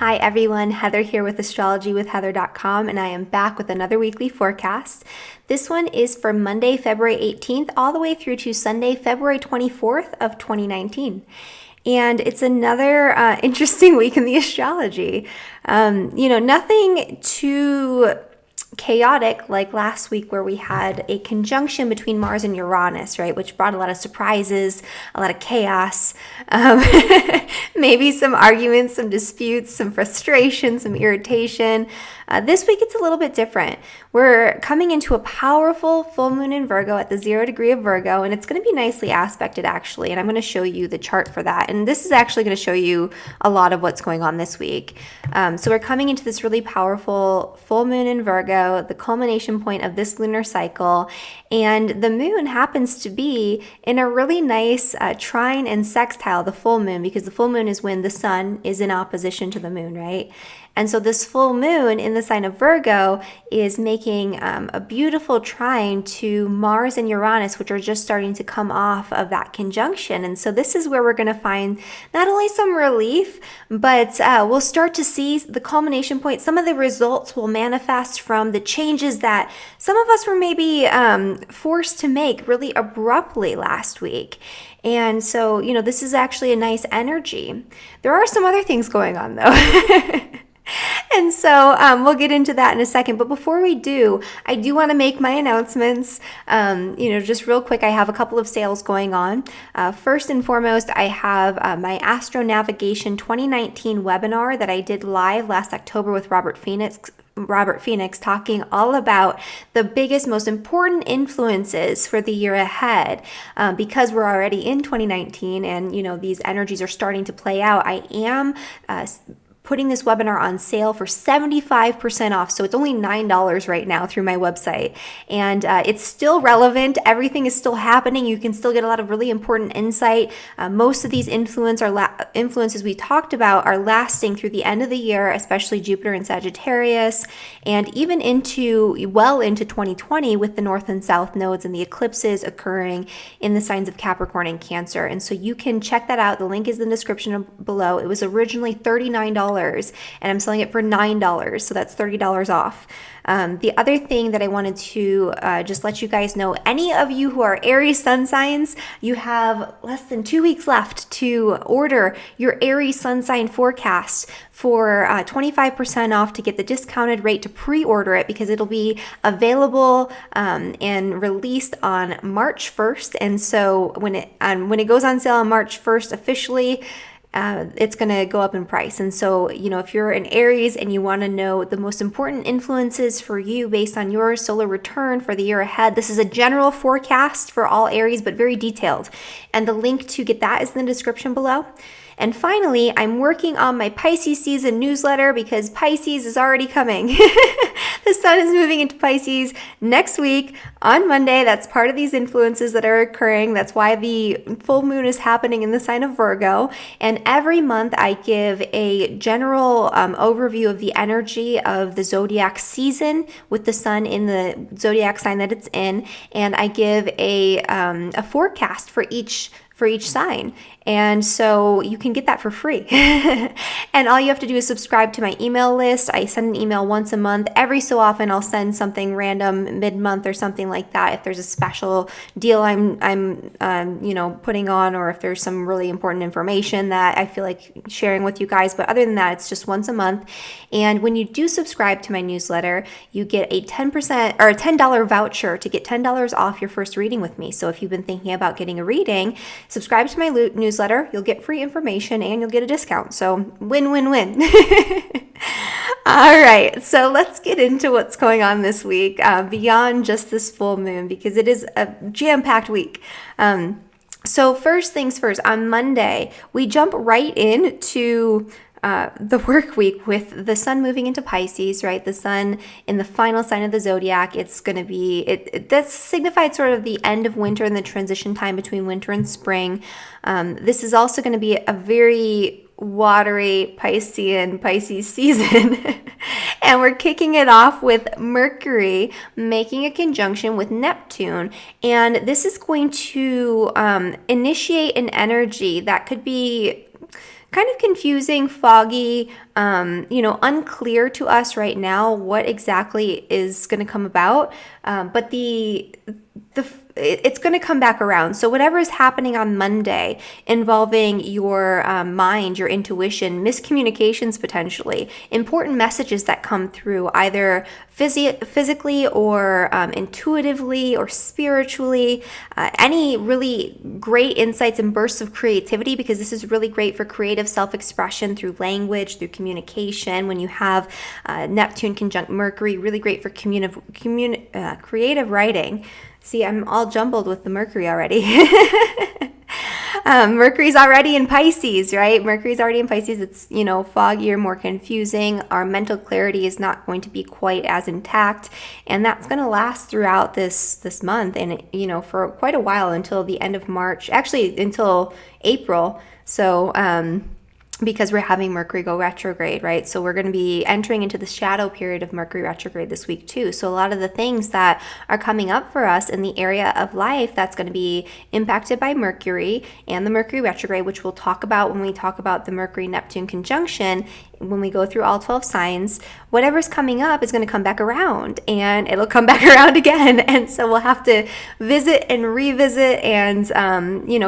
Hi everyone, Heather here with astrologywithheather.com, and I am back with another weekly forecast. This one is for Monday, February 18th, all the way through to Sunday, February 24th of 2019. And it's another interesting week in the astrology. Nothing too chaotic like last week where we had a conjunction between Mars and Uranus, right, which brought a lot of surprises, a lot of chaos, maybe some arguments, some disputes, some frustration, some irritation. This week it's a little bit different. We're coming into a powerful full moon in Virgo at the 0 degree of Virgo, and it's going to be nicely aspected actually, and I'm going to show you the chart for that. And this is actually going to show you a lot of what's going on this week. So we're coming into this really powerful full moon in Virgo, the culmination point of this lunar cycle, and the moon happens to be in a really nice trine and sextile, the full moon, because the full moon is when the sun is in opposition to the moon, right? And so this full moon in the sign of Virgo is making a beautiful trine to Mars and Uranus, which are just starting to come off of that conjunction. And so this is where we're going to find not only some relief, but we'll start to see the culmination point. Some of the results will manifest from the changes that some of us were maybe forced to make really abruptly last week. And so, this is actually a nice energy. There are some other things going on though. And so we'll get into that in a second. But before we do, I do want to make my announcements. Just real quick, I have a couple of sales going on. First and foremost, I have my Astro Navigation 2019 webinar that I did live last October with Robert Phoenix, talking all about the biggest, most important influences for the year ahead. Because we're already in 2019 and, these energies are starting to play out, I am putting this webinar on sale for 75% off. So it's only $9 right now through my website. And it's still relevant. Everything is still happening. You can still get a lot of really important insight. Most of these influences we talked about are lasting through the end of the year, especially Jupiter and Sagittarius, and even well into 2020 with the North and South nodes and the eclipses occurring in the signs of Capricorn and Cancer. And so you can check that out. The link is in the description below. It was originally $39. And I'm selling it for $9, so that's $30 off. The other thing that I wanted to just let you guys know, any of you who are Aries sun signs, you have less than 2 weeks left to order your Aries sun sign forecast for 25% off to get the discounted rate to pre-order it, because it'll be available and released on March 1st. And so when it goes on sale on March 1st officially, it's going to go up in price. And so, if you're an Aries and you want to know the most important influences for you based on your solar return for the year ahead, this is a general forecast for all Aries, but very detailed. And the link to get that is in the description below. And finally, I'm working on my Pisces season newsletter because Pisces is already coming. The sun is moving into Pisces next week on Monday. That's part of these influences that are occurring. That's why the full moon is happening in the sign of Virgo. And every month I give a general overview of the energy of the zodiac season with the sun in the zodiac sign that it's in. And I give a forecast for each sign. And so you can get that for free. And all you have to do is subscribe to my email list. I send an email once a month. Every so often I'll send something random mid-month or something like that if there's a special deal I'm putting on, or if there's some really important information that I feel like sharing with you guys. But other than that, it's just once a month. And when you do subscribe to my newsletter, you get a 10% or a $10 voucher to get $10 off your first reading with me. So if you've been thinking about getting a reading, subscribe to my newsletter, you'll get free information and you'll get a discount. So win, win, win. All right, so let's get into what's going on this week beyond just this full moon, because it is a jam-packed week. So first things first, on Monday, we jump right into the work week with the sun moving into Pisces, right? The sun in the final sign of the zodiac. It's going to be, that's signified sort of the end of winter and the transition time between winter and spring. This is also going to be a very watery Pisces season. And we're kicking it off with Mercury making a conjunction with Neptune. And this is going to initiate an energy that could be kind of confusing, foggy, unclear to us right now what exactly is going to come about. But it's going to come back around. So whatever is happening on Monday involving your mind, your intuition, miscommunications potentially, important messages that come through either physically or intuitively or spiritually, any really great insights and bursts of creativity, because this is really great for creative self-expression through language, through communication. When you have Neptune conjunct Mercury, really great for creative writing. See, I'm all jumbled with the Mercury already. Mercury's already in Pisces, right? Mercury's already in Pisces. It's, foggier, more confusing. Our mental clarity is not going to be quite as intact. And that's going to last throughout this month and, for quite a while until the end of March, actually until April. So, because we're having Mercury go retrograde, right? So we're going to be entering into the shadow period of Mercury retrograde this week too. So a lot of the things that are coming up for us in the area of life that's going to be impacted by Mercury and the Mercury retrograde, which we'll talk about when we talk about the Mercury-Neptune conjunction, when we go through all 12 signs, whatever's coming up is going to come back around, and it'll come back around again. And so we'll have to visit and revisit and,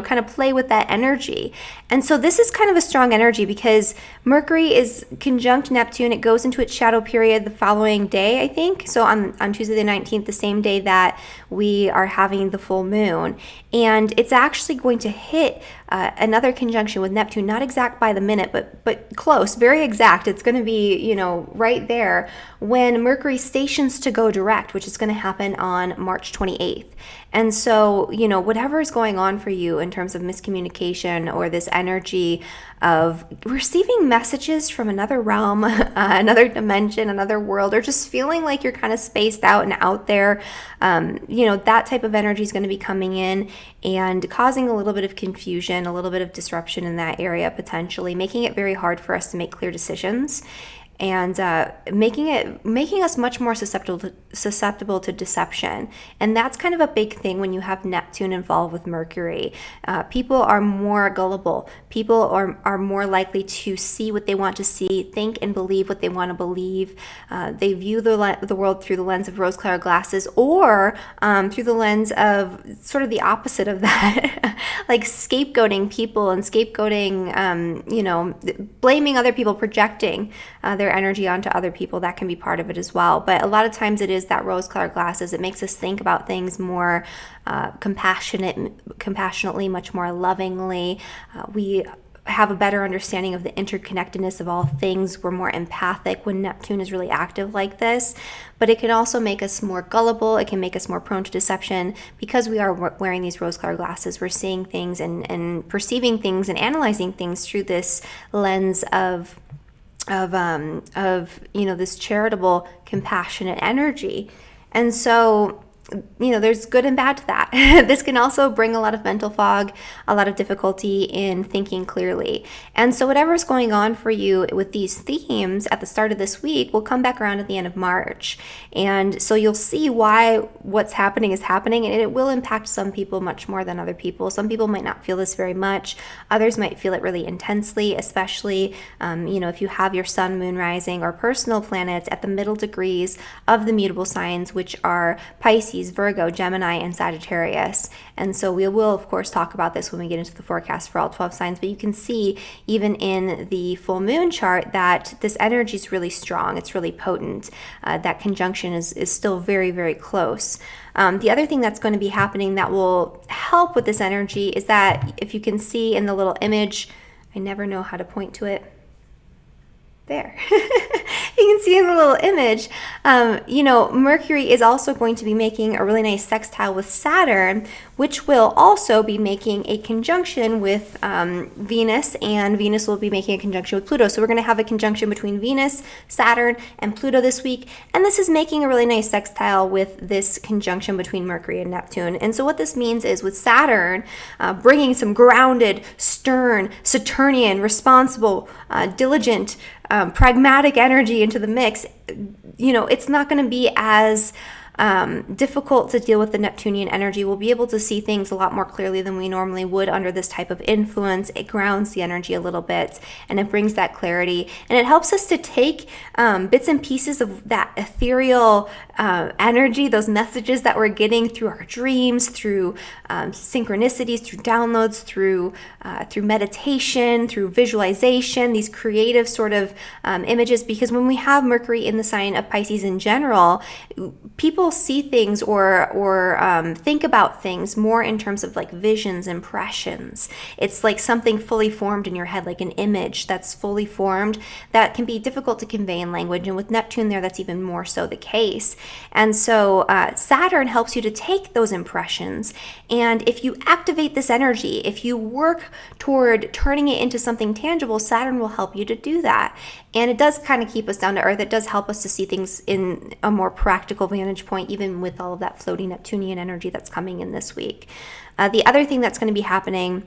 kind of play with that energy. And so this is kind of a strong energy because Mercury is conjunct Neptune. It goes into its shadow period the following day, I think. So on Tuesday the 19th, the same day that we are having the full moon. And it's actually going to hit another conjunction with Neptune, not exact by the minute, but close, very exact. It's going to be, right there when Mercury stations to go direct, which is going to happen on March 28th. And so, whatever is going on for you in terms of miscommunication or this energy of receiving messages from another realm, another dimension, another world, or just feeling like you're kind of spaced out and out there, that type of energy is going to be coming in and causing a little bit of confusion, a little bit of disruption in that area, potentially making it very hard for us to make clear decisions. And making us much more susceptible to deception. And that's kind of a big thing when you have Neptune involved with Mercury. People are more gullible. People are more likely to see what they want to see, think and believe what they want to believe. They view the world through the lens of rose-colored glasses, or through the lens of sort of the opposite of that, like scapegoating people and scapegoating, blaming other people, projecting their energy onto other people. That can be part of it as well. But a lot of times it is that rose-colored glasses. It makes us think about things more compassionately, much more lovingly. We have a better understanding of the interconnectedness of all things. We're more empathic when Neptune is really active like this. But it can also make us more gullible. It can make us more prone to deception because we are wearing these rose-colored glasses. We're seeing things and perceiving things and analyzing things through this lens of this charitable, compassionate energy. And so, there's good and bad to that. This can also bring a lot of mental fog, a lot of difficulty in thinking clearly. And so whatever's going on for you with these themes at the start of this week will come back around at the end of March. And so you'll see why what's happening is happening, and it will impact some people much more than other people. Some people might not feel this very much. Others might feel it really intensely, especially, if you have your sun, moon, rising, or personal planets at the middle degrees of the mutable signs, which are Pisces, Virgo, Gemini, and Sagittarius. And so we will, of course, talk about this when we get into the forecast for all 12 signs. But you can see even in the full moon chart that this energy is really strong. It's really potent. That conjunction is still very, very close. The other thing that's going to be happening that will help with this energy is that if you can see in the little image, I never know how to point to it. There. You can see in the little image, Mercury is also going to be making a really nice sextile with Saturn, which will also be making a conjunction with Venus, and Venus will be making a conjunction with Pluto. So we're going to have a conjunction between Venus, Saturn, and Pluto this week. And this is making a really nice sextile with this conjunction between Mercury and Neptune. And so what this means is with Saturn bringing some grounded, stern, Saturnian, responsible, diligent, pragmatic energy into the mix, it's not going to be as difficult to deal with the Neptunian energy. We'll be able to see things a lot more clearly than we normally would under this type of influence. It grounds the energy a little bit, and it brings that clarity, and it helps us to take bits and pieces of that ethereal energy, those messages that we're getting through our dreams, through synchronicities, through downloads, through meditation, through visualization, these creative sort of images. Because when we have Mercury in the sign of Pisces in general, people see things or think about things more in terms of like visions, impressions. It's like something fully formed in your head, like an image that's fully formed that can be difficult to convey in language. And with Neptune there, that's even more so the case. And so Saturn helps you to take those impressions, and if you activate this energy, if you work toward turning it into something tangible, Saturn will help you to do that. And it does kind of keep us down to earth. It does help us to see things in a more practical vantage point, even with all of that floating Neptunian energy that's coming in this week. The other thing that's going to be happening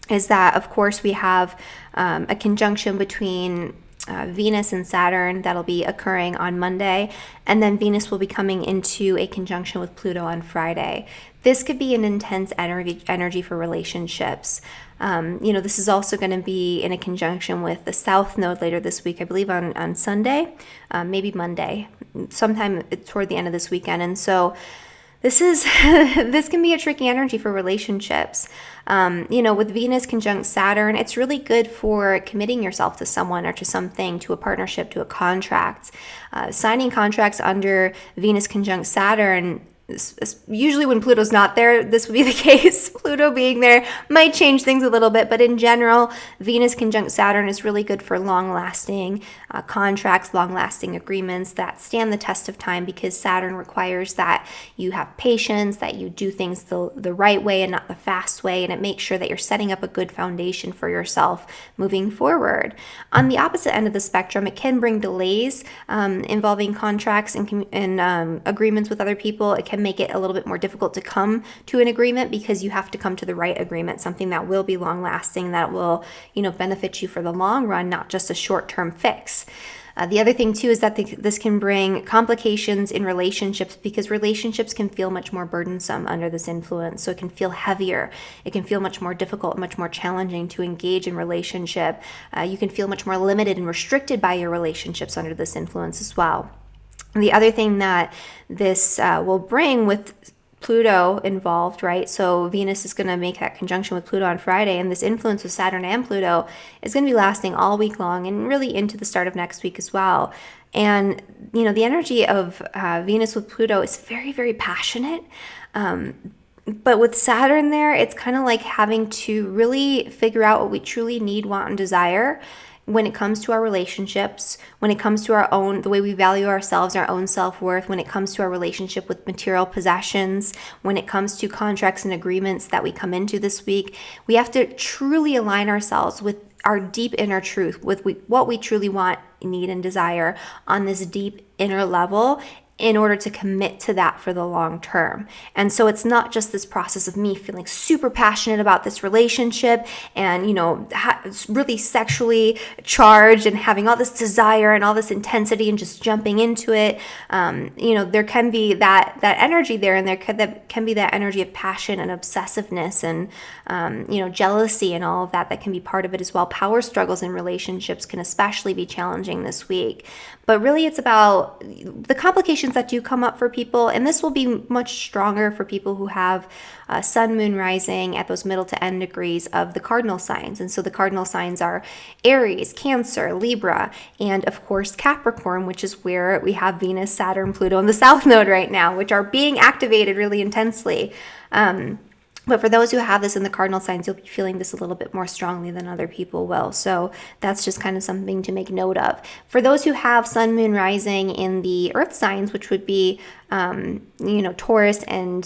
is that, of course, we have a conjunction between Venus and Saturn that'll be occurring on Monday, and then Venus will be coming into a conjunction with Pluto on Friday. This could be an intense energy for relationships. This is also going to be in a conjunction with the South Node later this week, I believe on Sunday, maybe Monday, sometime toward the end of this weekend. And so this can be a tricky energy for relationships. With Venus conjunct Saturn, it's really good for committing yourself to someone or to something, to a partnership, to a contract. Signing contracts under Venus conjunct Saturn, usually when Pluto's not there, this would be the case. Pluto being there might change things a little bit, but in general, Venus conjunct Saturn is really good for long-lasting contracts, long-lasting agreements that stand the test of time, because Saturn requires that you have patience, that you do things the right way and not the fast way, and it makes sure that you're setting up a good foundation for yourself moving forward. On the opposite end of the spectrum, it can bring delays involving contracts and agreements with other people. It can make it a little bit more difficult to come to an agreement, because you have to come to the right agreement, something that will be long lasting, that will, benefit you for the long run, not just a short-term fix. The other thing too is that this can bring complications in relationships, because relationships can feel much more burdensome under this influence. So it can feel heavier. It can feel much more difficult, much more challenging to engage in relationship. You can feel much more limited and restricted by your relationships under this influence as well. The other thing that this will bring with Pluto involved, right? So Venus is going to make that conjunction with Pluto on Friday, and this influence of Saturn and Pluto is going to be lasting all week long and really into the start of next week as well. And, the energy of Venus with Pluto is very, very passionate. But with Saturn there, it's kind of like having to really figure out what we truly need, want, and desire when it comes to our relationships, when it comes to the way we value ourselves, our own self-worth, when it comes to our relationship with material possessions, when it comes to contracts and agreements that we come into this week. We have to truly align ourselves with our deep inner truth, with what we truly want, need, and desire on this deep inner level, in order to commit to that for the long term. And so it's not just this process of me feeling super passionate about this relationship and, really sexually charged and having all this desire and all this intensity and just jumping into it. There can be that energy there, and there can be that energy of passion and obsessiveness and, jealousy and all of that can be part of it as well. Power struggles in relationships can especially be challenging this week. But really, it's about the complications that do come up for people, and this will be much stronger for people who have sun, moon, rising at those middle to end degrees of the cardinal signs. And so the cardinal signs are Aries, Cancer, Libra, and of course Capricorn, which is where we have Venus, Saturn, Pluto, and the South Node right now, which are being activated really intensely. But for those who have this in the cardinal signs, you'll be feeling this a little bit more strongly than other people will. So that's just kind of something to make note of. For those who have sun, moon, rising in the earth signs, which would be Taurus and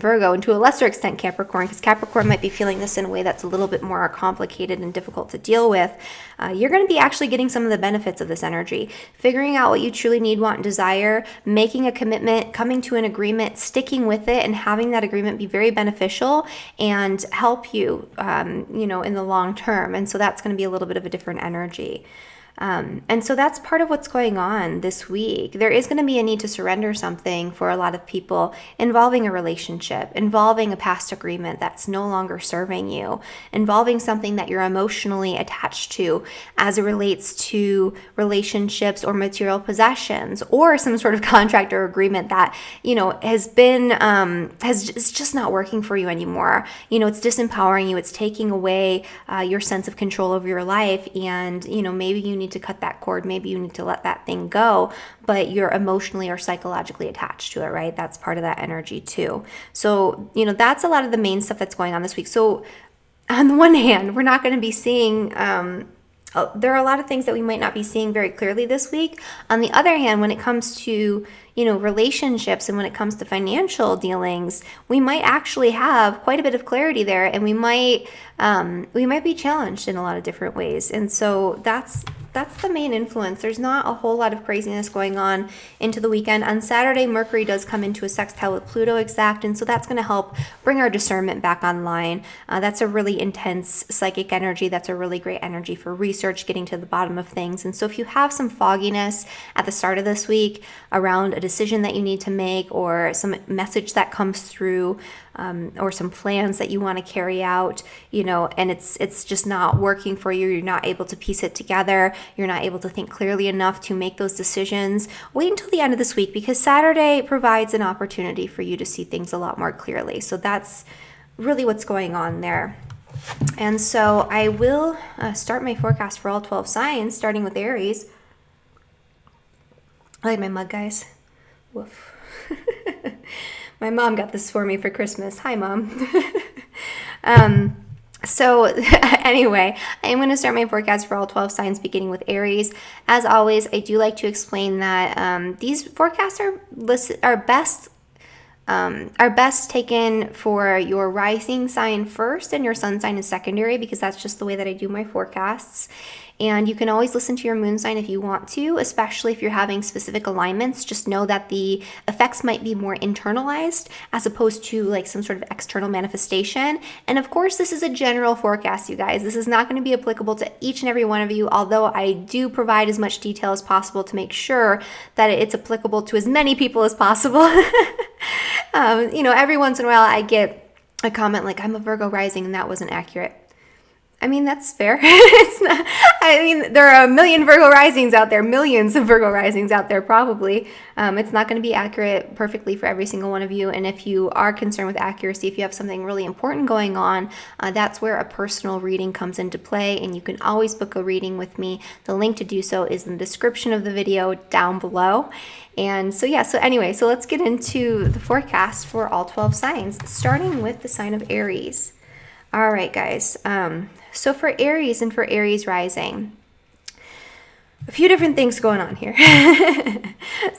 Virgo, and to a lesser extent Capricorn, because Capricorn might be feeling this in a way that's a little bit more complicated and difficult to deal with, you're going to be actually getting some of the benefits of this energy. Figuring out what you truly need, want, and desire, making a commitment, coming to an agreement, sticking with it, and having that agreement be very beneficial and help you, in the long term. And so that's going to be a little bit of a different energy. And so that's part of what's going on this week. There is going to be a need to surrender something for a lot of people involving a relationship, involving a past agreement that's no longer serving you, involving something that you're emotionally attached to as it relates to relationships or material possessions, or some sort of contract or agreement that, has been, is just not working for you anymore. It's disempowering you. It's taking away your sense of control over your life. And, maybe you need to cut that cord. Maybe you need to let that thing go, but you're emotionally or psychologically attached to it, right? That's part of that energy too. So, that's a lot of the main stuff that's going on this week. So on the one hand, we're not going to be seeing, there are a lot of things that we might not be seeing very clearly this week. On the other hand, when it comes to, relationships and when it comes to financial dealings, we might actually have quite a bit of clarity there, and we might be challenged in a lot of different ways. And so that's the main influence. There's not a whole lot of craziness going on into the weekend. On Saturday, Mercury does come into a sextile with Pluto exact, and so that's going to help bring our discernment back online. That's a really intense psychic energy. That's a really great energy for research, getting to the bottom of things. And so if you have some fogginess at the start of this week around a decision that you need to make, or some message that comes through, or some plans that you want to carry out, and it's just not working for you, you're not able to piece it together, you're not able to think clearly enough to make those decisions, wait until the end of this week, because Saturday provides an opportunity for you to see things a lot more clearly. So that's really what's going on there. And so I will start my forecast for all 12 signs, starting with Aries. I like my mug, guys. Woof. My mom got this for me for Christmas. Hi, Mom. So anyway, I am going to start my forecast for all 12 signs, beginning with Aries. As always, I do like to explain that these forecasts are best taken for your rising sign first and your sun sign is secondary, because that's just the way that I do my forecasts. And you can always listen to your moon sign if you want to, especially if you're having specific alignments. Just know that the effects might be more internalized as opposed to like some sort of external manifestation. And of course, this is a general forecast, you guys. This is not going to be applicable to each and every one of you, although I do provide as much detail as possible to make sure that it's applicable to as many people as possible. Every once in a while I get a comment like, I'm a Virgo rising, and that wasn't accurate. I mean, that's fair. It's not, there are a million Virgo risings out there, millions of Virgo risings out there, probably. It's not going to be accurate perfectly for every single one of you. And if you are concerned with accuracy, if you have something really important going on, that's where a personal reading comes into play. And you can always book a reading with me. The link to do so is in the description of the video down below. And so anyway, let's get into the forecast for all 12 signs, starting with the sign of Aries. All right, guys. So for Aries and for Aries rising, a few different things going on here.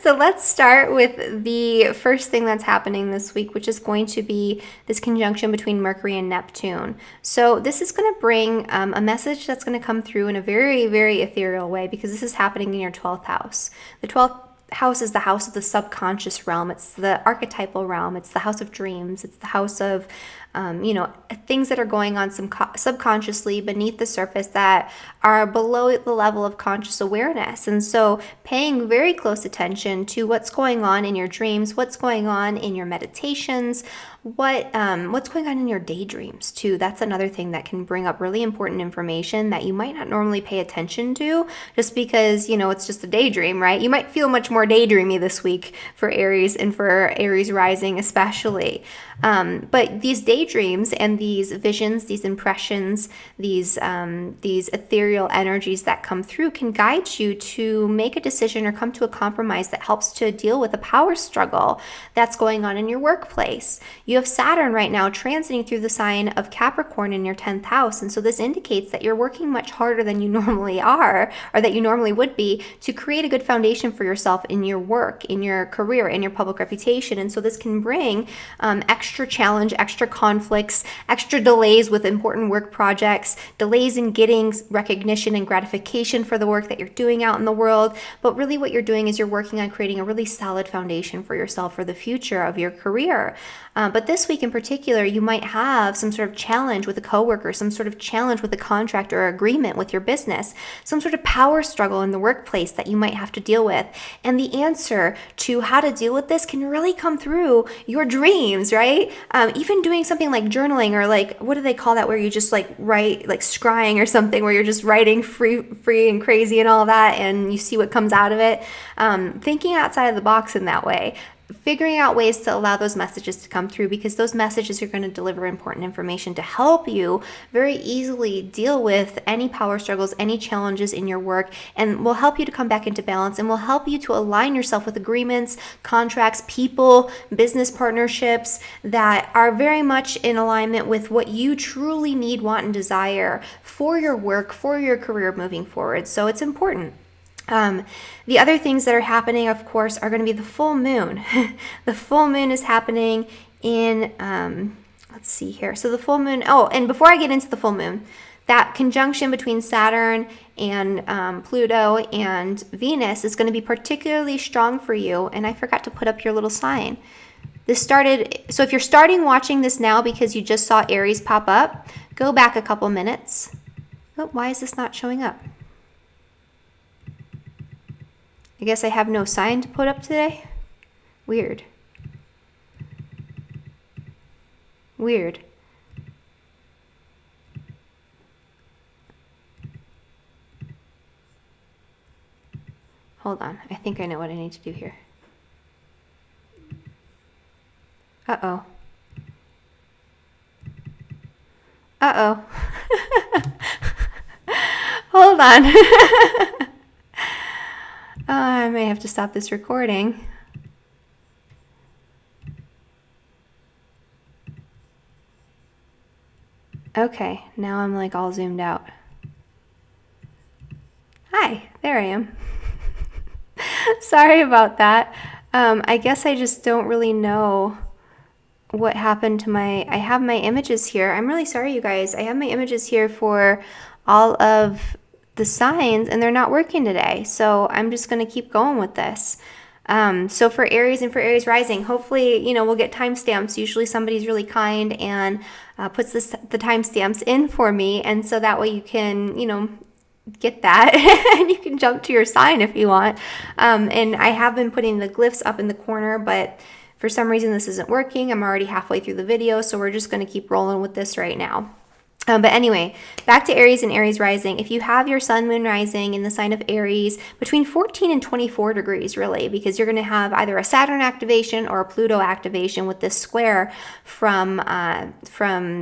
So let's start with the first thing that's happening this week, which is going to be this conjunction between Mercury and Neptune. So this is going to bring a message that's going to come through in a very, very ethereal way, because this is happening in your 12th house. The 12th house is the house of the subconscious realm. It's the archetypal realm. It's the house of dreams. It's the house of things that are going on subconsciously beneath the surface that are below the level of conscious awareness. And so paying very close attention to what's going on in your dreams, what's going on in your meditations, what's going on in your daydreams too. That's another thing that can bring up really important information that you might not normally pay attention to, just because, it's just a daydream, right? You might feel much more daydreamy this week for Aries, and for Aries rising especially. But these daydreams and these visions, these impressions, these ethereal energies that come through can guide you to make a decision or come to a compromise that helps to deal with a power struggle that's going on in your workplace. You have Saturn right now transiting through the sign of Capricorn in your 10th house. And so this indicates that you're working much harder than you normally are, or that you normally would be, to create a good foundation for yourself in your work, in your career, in your public reputation. And so this can bring extra challenge, extra conflicts, extra delays with important work projects, delays in getting recognition and gratification for the work that you're doing out in the world. But really what you're doing is you're working on creating a really solid foundation for yourself for the future of your career. But But this week in particular, you might have some sort of challenge with a coworker, some sort of challenge with a contract or agreement with your business, some sort of power struggle in the workplace that you might have to deal with. And the answer to how to deal with this can really come through your dreams, right? Even doing something like journaling, or like, what do they call that, where you just like write, like scrying or something, where you're just writing free and crazy and all that, and you see what comes out of it. Thinking outside of the box in that way, figuring out ways to allow those messages to come through, because those messages are going to deliver important information to help you very easily deal with any power struggles, any challenges in your work, and will help you to come back into balance, and will help you to align yourself with agreements, contracts, people, business partnerships that are very much in alignment with what you truly need, want, and desire for your work, for your career moving forward. So it's important. The other things that are happening, of course, are going to be the full moon. The full moon is happening in, let's see here. So the full moon, and before I get into the full moon, that conjunction between Saturn and Pluto and Venus is going to be particularly strong for you. And I forgot to put up your little sign. This started, so if you're starting watching this now because you just saw Aries pop up, go back a couple minutes. Oh, why is this not showing up? I guess I have no sign to put up today. Weird. Hold on. I think I know what I need to do here. Uh-oh. Hold on. I may have to stop this recording. Okay, now I'm like all zoomed out. Hi, there I am. Sorry about that. I guess I just don't really know what happened to I have my images here. I'm really sorry, you guys. I have my images here for all of the signs, and they're not working today. So I'm just going to keep going with this. So for Aries and for Aries rising, hopefully, we'll get timestamps. Usually somebody's really kind and puts the timestamps in for me. And so that way you can, get that and you can jump to your sign if you want. And I have been putting the glyphs up in the corner, but for some reason this isn't working. I'm already halfway through the video, so we're just going to keep rolling with this right now. But anyway, back to Aries and Aries rising. If you have your sun, moon rising in the sign of Aries, between 14 and 24 degrees, really, because you're going to have either a Saturn activation or a Pluto activation with this square from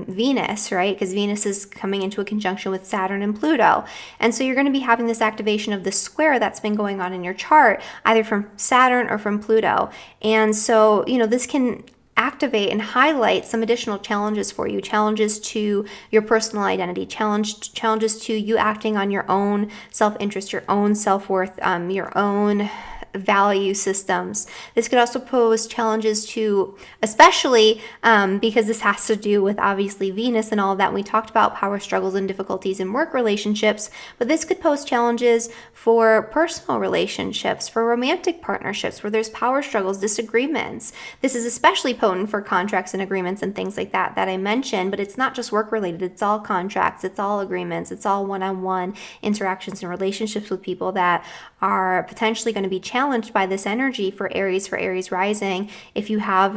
Venus, right? Because Venus is coming into a conjunction with Saturn and Pluto. And so you're going to be having this activation of this square that's been going on in your chart, either from Saturn or from Pluto. And so, this can activate and highlight some additional challenges for you, challenges to your personal identity, challenges to you acting on your own self-interest, your own self-worth, your own value systems. This could also pose challenges to, especially because this has to do with obviously Venus and all of that. We talked about power struggles and difficulties in work relationships, but this could pose challenges for personal relationships, for romantic partnerships where there's power struggles, disagreements. This is especially potent for contracts and agreements and things like that I mentioned, but it's not just work related. It's all contracts, it's all agreements, it's all one-on-one interactions and relationships with people that are potentially going to be challenged by this energy for Aries rising. If you have,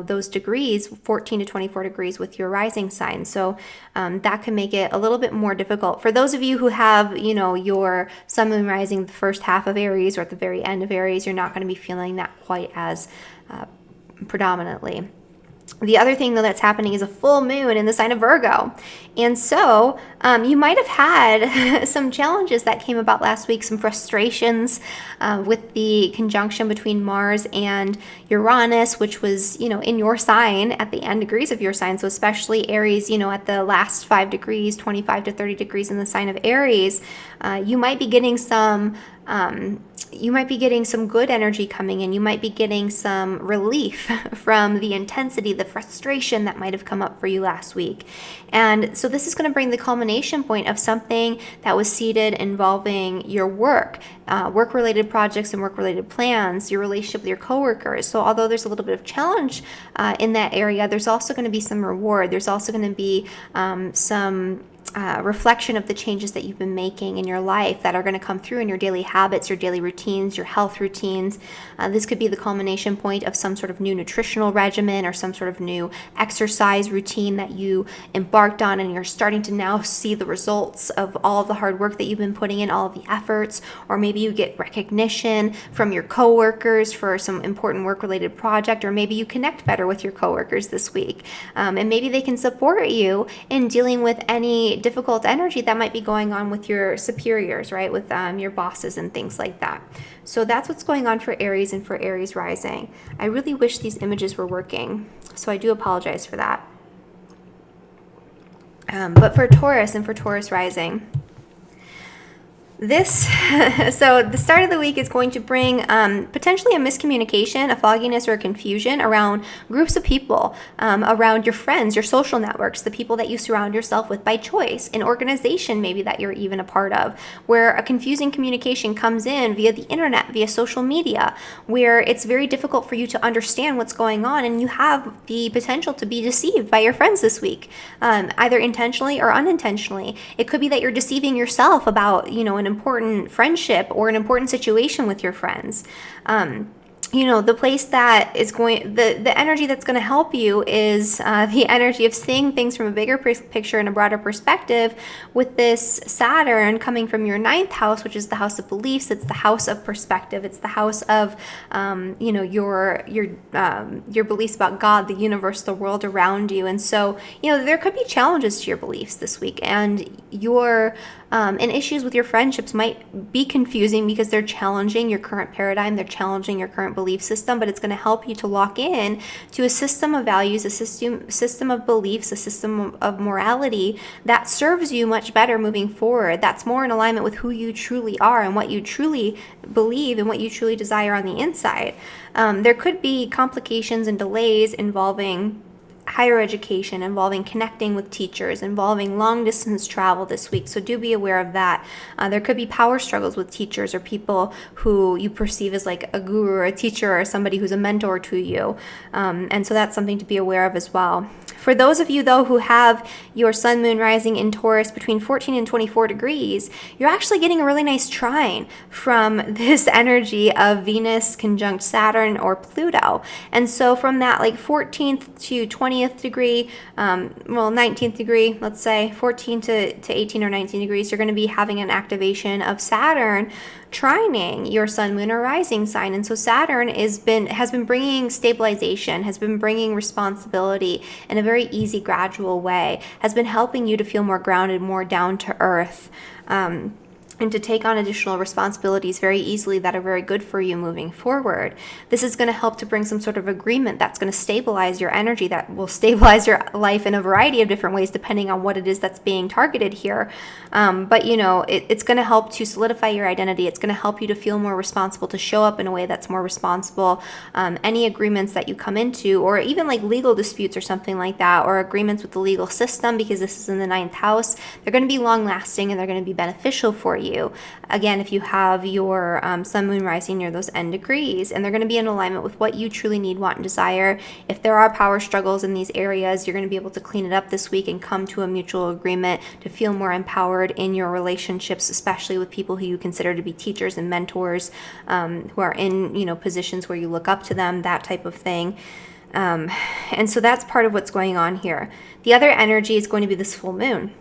those degrees, 14 to 24 degrees with your rising sign. So that can make it a little bit more difficult. For those of you who have, your sun, moon rising the first half of Aries or at the very end of Aries, you're not going to be feeling that quite as predominantly. The other thing, though, that's happening is a full moon in the sign of Virgo. And so you might have had some challenges that came about last week, some frustrations with the conjunction between Mars and Uranus, which was, in your sign at the end degrees of your sign. So especially Aries, at the last 5 degrees, 25 to 30 degrees in the sign of Aries, you might be getting some You might be getting some good energy coming in. You might be getting some relief from the intensity, the frustration that might have come up for you last week. And so this is going to bring the culmination point of something that was seeded involving your work, work-related projects and work-related plans, your relationship with your coworkers. So although there's a little bit of challenge in that area, there's also going to be some reward. There's also going to be some reflection of the changes that you've been making in your life that are going to come through in your daily habits, your daily routines, your health routines. This could be the culmination point of some sort of new nutritional regimen or some sort of new exercise routine that you embarked on, and you're starting to now see the results of all of the hard work that you've been putting in, all of the efforts. Or maybe you get recognition from your coworkers for some important work-related project, or maybe you connect better with your coworkers this week, and maybe they can support you in dealing with any difficult energy that might be going on with your superiors, right? With your bosses and things like that. So that's what's going on for Aries and for Aries rising. I really wish these images were working, so I do apologize for that. But for Taurus and for Taurus rising, so the start of the week is going to bring potentially a miscommunication, a fogginess, or a confusion around groups of people, around your friends, your social networks, the people that you surround yourself with by choice, an organization maybe that you're even a part of, where a confusing communication comes in via the internet, via social media, where it's very difficult for you to understand what's going on, and you have the potential to be deceived by your friends this week, either intentionally or unintentionally. It could be that you're deceiving yourself about, an important friendship or an important situation with your friends. The place that is the energy that's going to help you is the energy of seeing things from a bigger picture and a broader perspective, with this Saturn coming from your 9th house, which is the house of beliefs. It's the house of perspective. It's the house of, your beliefs about God, the universe, the world around you. And so, there could be challenges to your beliefs this week, and and issues with your friendships might be confusing because they're challenging your current paradigm, they're challenging your current belief system, but it's going to help you to lock in to a system of values, a system of beliefs, a system of morality that serves you much better moving forward, that's more in alignment with who you truly are and what you truly believe and what you truly desire on the inside. There could be complications and delays involving higher education, involving connecting with teachers, involving long distance travel this week. So do be aware of that. There could be power struggles with teachers or people who you perceive as like a guru or a teacher or somebody who's a mentor to you. And so that's something to be aware of as well. For those of you, though, who have your sun, moon rising in Taurus between 14 and 24 degrees, you're actually getting a really nice trine from this energy of Venus conjunct Saturn or Pluto. And so from that 14th to 20th degree, 19th degree, let's say 14 to 18 or 19 degrees, you're going to be having an activation of Saturn trining your sun, moon, or rising sign. And so Saturn has been bringing stabilization, has been bringing responsibility in a very easy, gradual way, has been helping you to feel more grounded, more down to earth, and to take on additional responsibilities very easily that are very good for you moving forward. This is going to help to bring some sort of agreement that's going to stabilize your energy, that will stabilize your life in a variety of different ways depending on what it is that's being targeted here. But it's going to help to solidify your identity. It's going to help you to feel more responsible, to show up in a way that's more responsible. Any agreements that you come into, or even like legal disputes or something like that, or agreements with the legal system, because this is in the 9th house, they're going to be long lasting and they're going to be beneficial for you. Again, if you have your sun, moon, rising near those end degrees, and they're going to be in alignment with what you truly need, want, and desire. If there are power struggles in these areas, you're going to be able to clean it up this week and come to a mutual agreement to feel more empowered in your relationships, especially with people who you consider to be teachers and mentors, who are in positions where you look up to them, that type of thing. And so that's part of what's going on here. The other energy is going to be this full moon.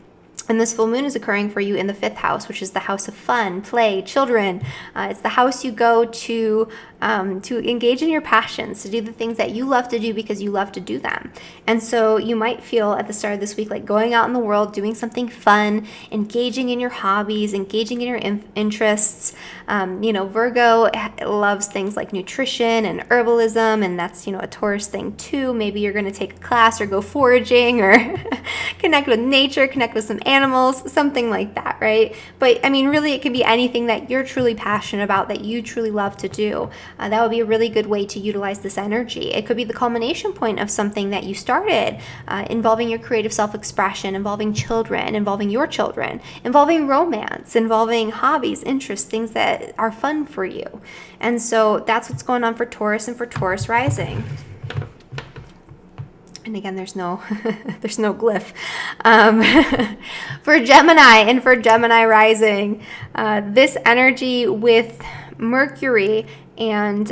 And this full moon is occurring for you in the 5th house, which is the house of fun, play, children. It's the house you go to engage in your passions, to do the things that you love to do because you love to do them. And so you might feel at the start of this week like going out in the world, doing something fun, engaging in your hobbies, engaging in your interests. Virgo loves things like nutrition and herbalism, and that's, a Taurus thing too. Maybe you're going to take a class or go foraging or connect with nature, connect with some animals, something like that, right? But I mean, really, it can be anything that you're truly passionate about, that you truly love to do. That would be a really good way to utilize this energy. It could be the culmination point of something that you started, involving your creative self-expression, involving children, involving your children, involving romance, involving hobbies, interests, things that are fun for you. And so that's what's going on for Taurus and for Taurus rising. And again, there's no there's no glyph. For Gemini and for Gemini rising, this energy with Mercury and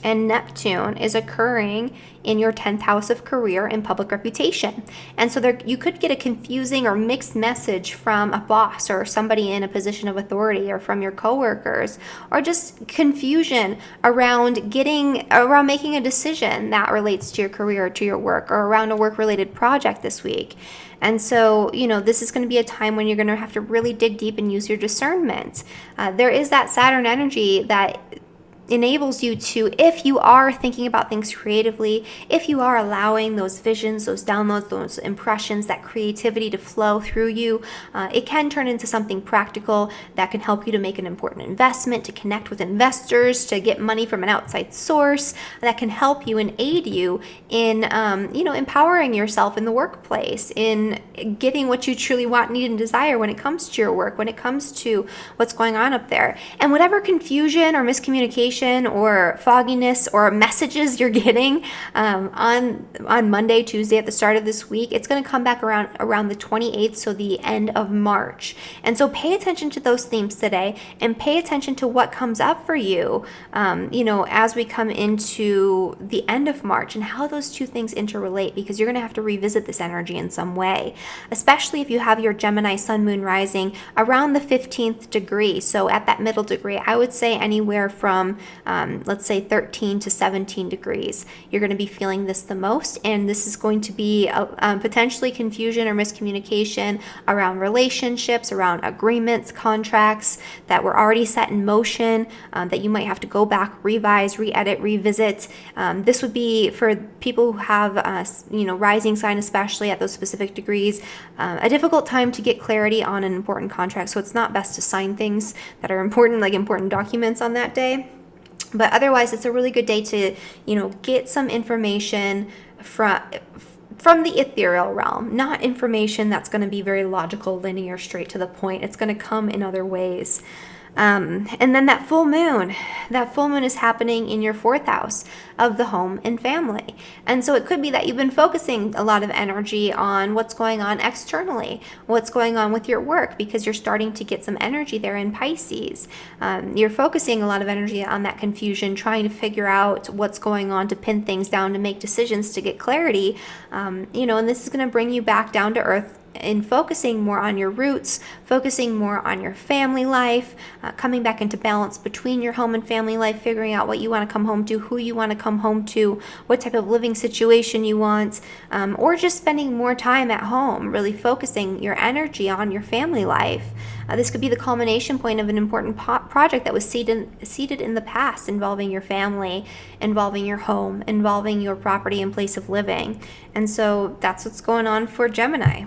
Neptune is occurring in your 10th house of career and public reputation. And so there, you could get a confusing or mixed message from a boss or somebody in a position of authority, or from your coworkers, or just confusion around making a decision that relates to your career or to your work, or around a work-related project this week. And so, this is going to be a time when you're going to have to really dig deep and use your discernment. There is that Saturn energy that enables you to, if you are thinking about things creatively, if you are allowing those visions, those downloads, those impressions, that creativity to flow through you, it can turn into something practical that can help you to make an important investment, to connect with investors, to get money from an outside source that can help you and aid you in, empowering yourself in the workplace, in getting what you truly want, need, and desire when it comes to your work, when it comes to what's going on up there. And whatever confusion or miscommunication or fogginess or messages you're getting on Monday, Tuesday, at the start of this week, it's going to come back around the 28th, so the end of March. And so pay attention to those themes today, and pay attention to what comes up for you, as we come into the end of March, and how those two things interrelate, because you're going to have to revisit this energy in some way, especially if you have your Gemini sun, moon, rising around the 15th degree. So at that middle degree, I would say anywhere from let's say 13 to 17 degrees. You're going to be feeling this the most, and this is going to be potentially confusion or miscommunication around relationships, around agreements, contracts that were already set in motion, that you might have to go back, revise, re-edit, revisit. This would be for people who have, rising sign, especially at those specific degrees, a difficult time to get clarity on an important contract. So it's not best to sign things that are important, like important documents, on that day. But otherwise, it's a really good day to, get some information from the ethereal realm, not information that's going to be very logical, linear, straight to the point. It's going to come in other ways. And then that full moon is happening in your 4th house of the home and family. And so it could be that you've been focusing a lot of energy on what's going on externally, what's going on with your work, because you're starting to get some energy there in Pisces. You're focusing a lot of energy on that confusion, trying to figure out what's going on, to pin things down, to make decisions, to get clarity. And this is going to bring you back down to earth, in focusing more on your roots, focusing more on your family life, coming back into balance between your home and family life, figuring out what you want to come home to, who you want to come home to, what type of living situation you want, or just spending more time at home, really focusing your energy on your family life. This could be the culmination point of an important project that was seeded in the past, involving your family, involving your home, involving your property and place of living. And so that's what's going on for Gemini.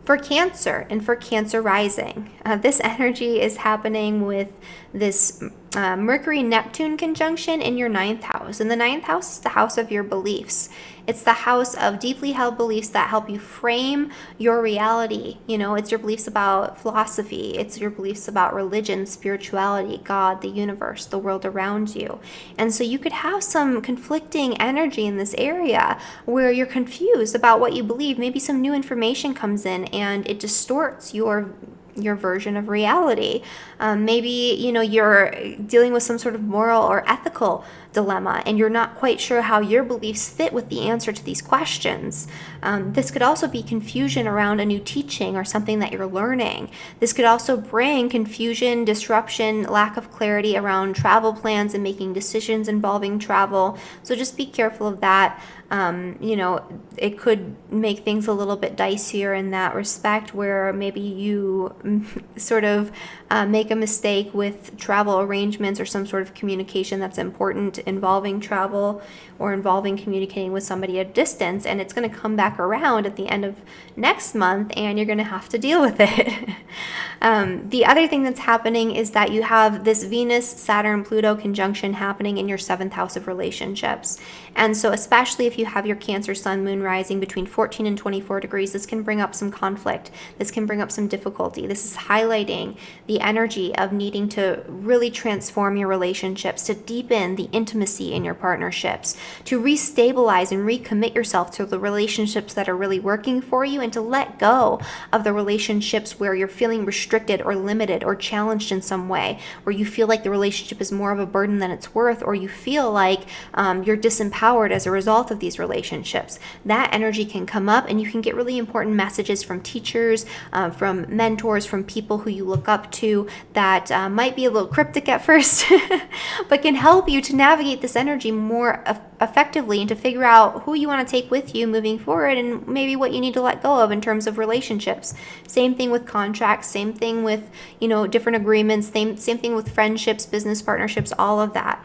For Cancer and for Cancer rising, this energy is happening with this Mercury-Neptune conjunction in your 9th house. And the 9th house is the house of your beliefs. It's the house of deeply held beliefs that help you frame your reality. It's your beliefs about philosophy. It's your beliefs about religion, spirituality, God, the universe, the world around you. And so you could have some conflicting energy in this area where you're confused about what you believe. Maybe some new information comes in and it distorts your version of reality. Maybe, you're dealing with some sort of moral or ethical dilemma, and you're not quite sure how your beliefs fit with the answer to these questions. This could also be confusion around a new teaching or something that you're learning. This could also bring confusion, disruption, lack of clarity around travel plans and making decisions involving travel. So just be careful of that. It could make things a little bit dicier in that respect, where maybe you sort of make a mistake with travel arrangements or some sort of communication that's important involving travel or involving communicating with somebody at a distance, and it's going to come back around at the end of next month and you're going to have to deal with it. The other thing that's happening is that you have this Venus, Saturn, Pluto conjunction happening in your 7th house of relationships. And so especially if you have your Cancer Sun, Moon rising between 14 and 24 degrees, this can bring up some conflict. This can bring up some difficulty. This is highlighting the energy of needing to really transform your relationships, to deepen the intimacy in your partnerships, to restabilize and recommit yourself to the relationships that are really working for you, and to let go of the relationships where you're feeling restricted or limited or challenged in some way, where you feel like the relationship is more of a burden than it's worth, or you feel like you're disempowered as a result of these relationships. That energy can come up, and you can get really important messages from teachers, from mentors, from people who you look up to that might be a little cryptic at first, but can help you to navigate this energy more effectively and to figure out who you want to take with you moving forward, and maybe what you need to let go of in terms of relationships. Same thing with contracts, same thing with, different agreements, same thing with friendships, business partnerships, all of that.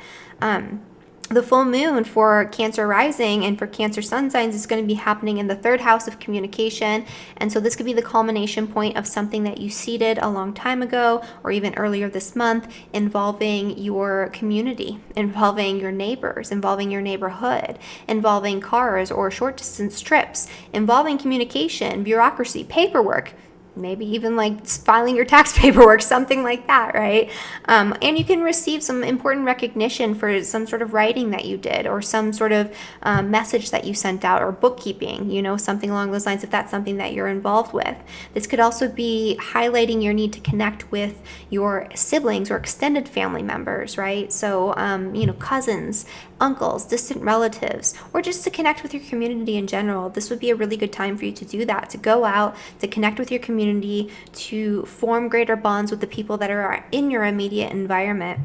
The full moon for Cancer rising and for Cancer sun signs is going to be happening in the 3rd house of communication. And so this could be the culmination point of something that you seeded a long time ago or even earlier this month, involving your community, involving your neighbors, involving your neighborhood, involving cars or short distance trips, involving communication, bureaucracy, paperwork. Maybe even like filing your tax paperwork, something like that, right? And you can receive some important recognition for some sort of writing that you did, or some sort of message that you sent out, or bookkeeping, something along those lines, if that's something that you're involved with. This could also be highlighting your need to connect with your siblings or extended family members, right? So, cousins, uncles, distant relatives, or just to connect with your community in general. This would be a really good time for you to do that, to go out, to connect with your community, to form greater bonds with the people that are in your immediate environment.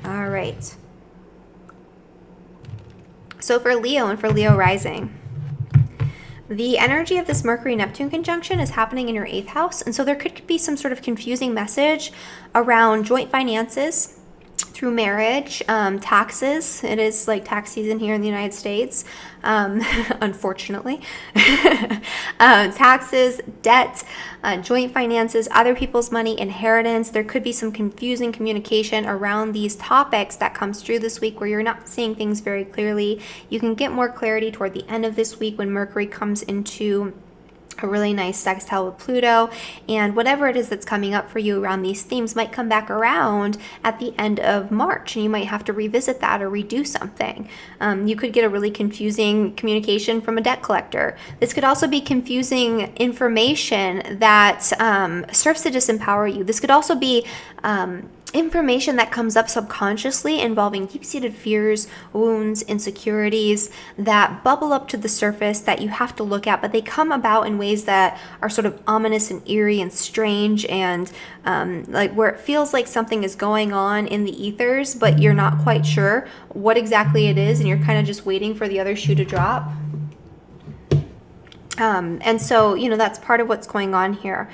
All right. So for Leo and for Leo rising, the energy of this Mercury-Neptune conjunction is happening in your 8th house. And so there could be some sort of confusing message around joint finances, through marriage, taxes. It is like tax season here in the United States, unfortunately. Taxes, debt, joint finances, other people's money, inheritance. There could be some confusing communication around these topics that comes through this week where you're not seeing things very clearly. You can get more clarity toward the end of this week when Mercury comes into a really nice sextile with Pluto, and whatever it is that's coming up for you around these themes might come back around at the end of March, and you might have to revisit that or redo something. You could get a really confusing communication from a debt collector. This could also be confusing information that serves to disempower you. This could also be information that comes up subconsciously involving deep-seated fears, wounds, insecurities that bubble up to the surface that you have to look at, but they come about in ways that are sort of ominous and eerie and strange, and like where it feels like something is going on in the ethers, but you're not quite sure what exactly it is, and you're kind of just waiting for the other shoe to drop. And so, that's part of what's going on here.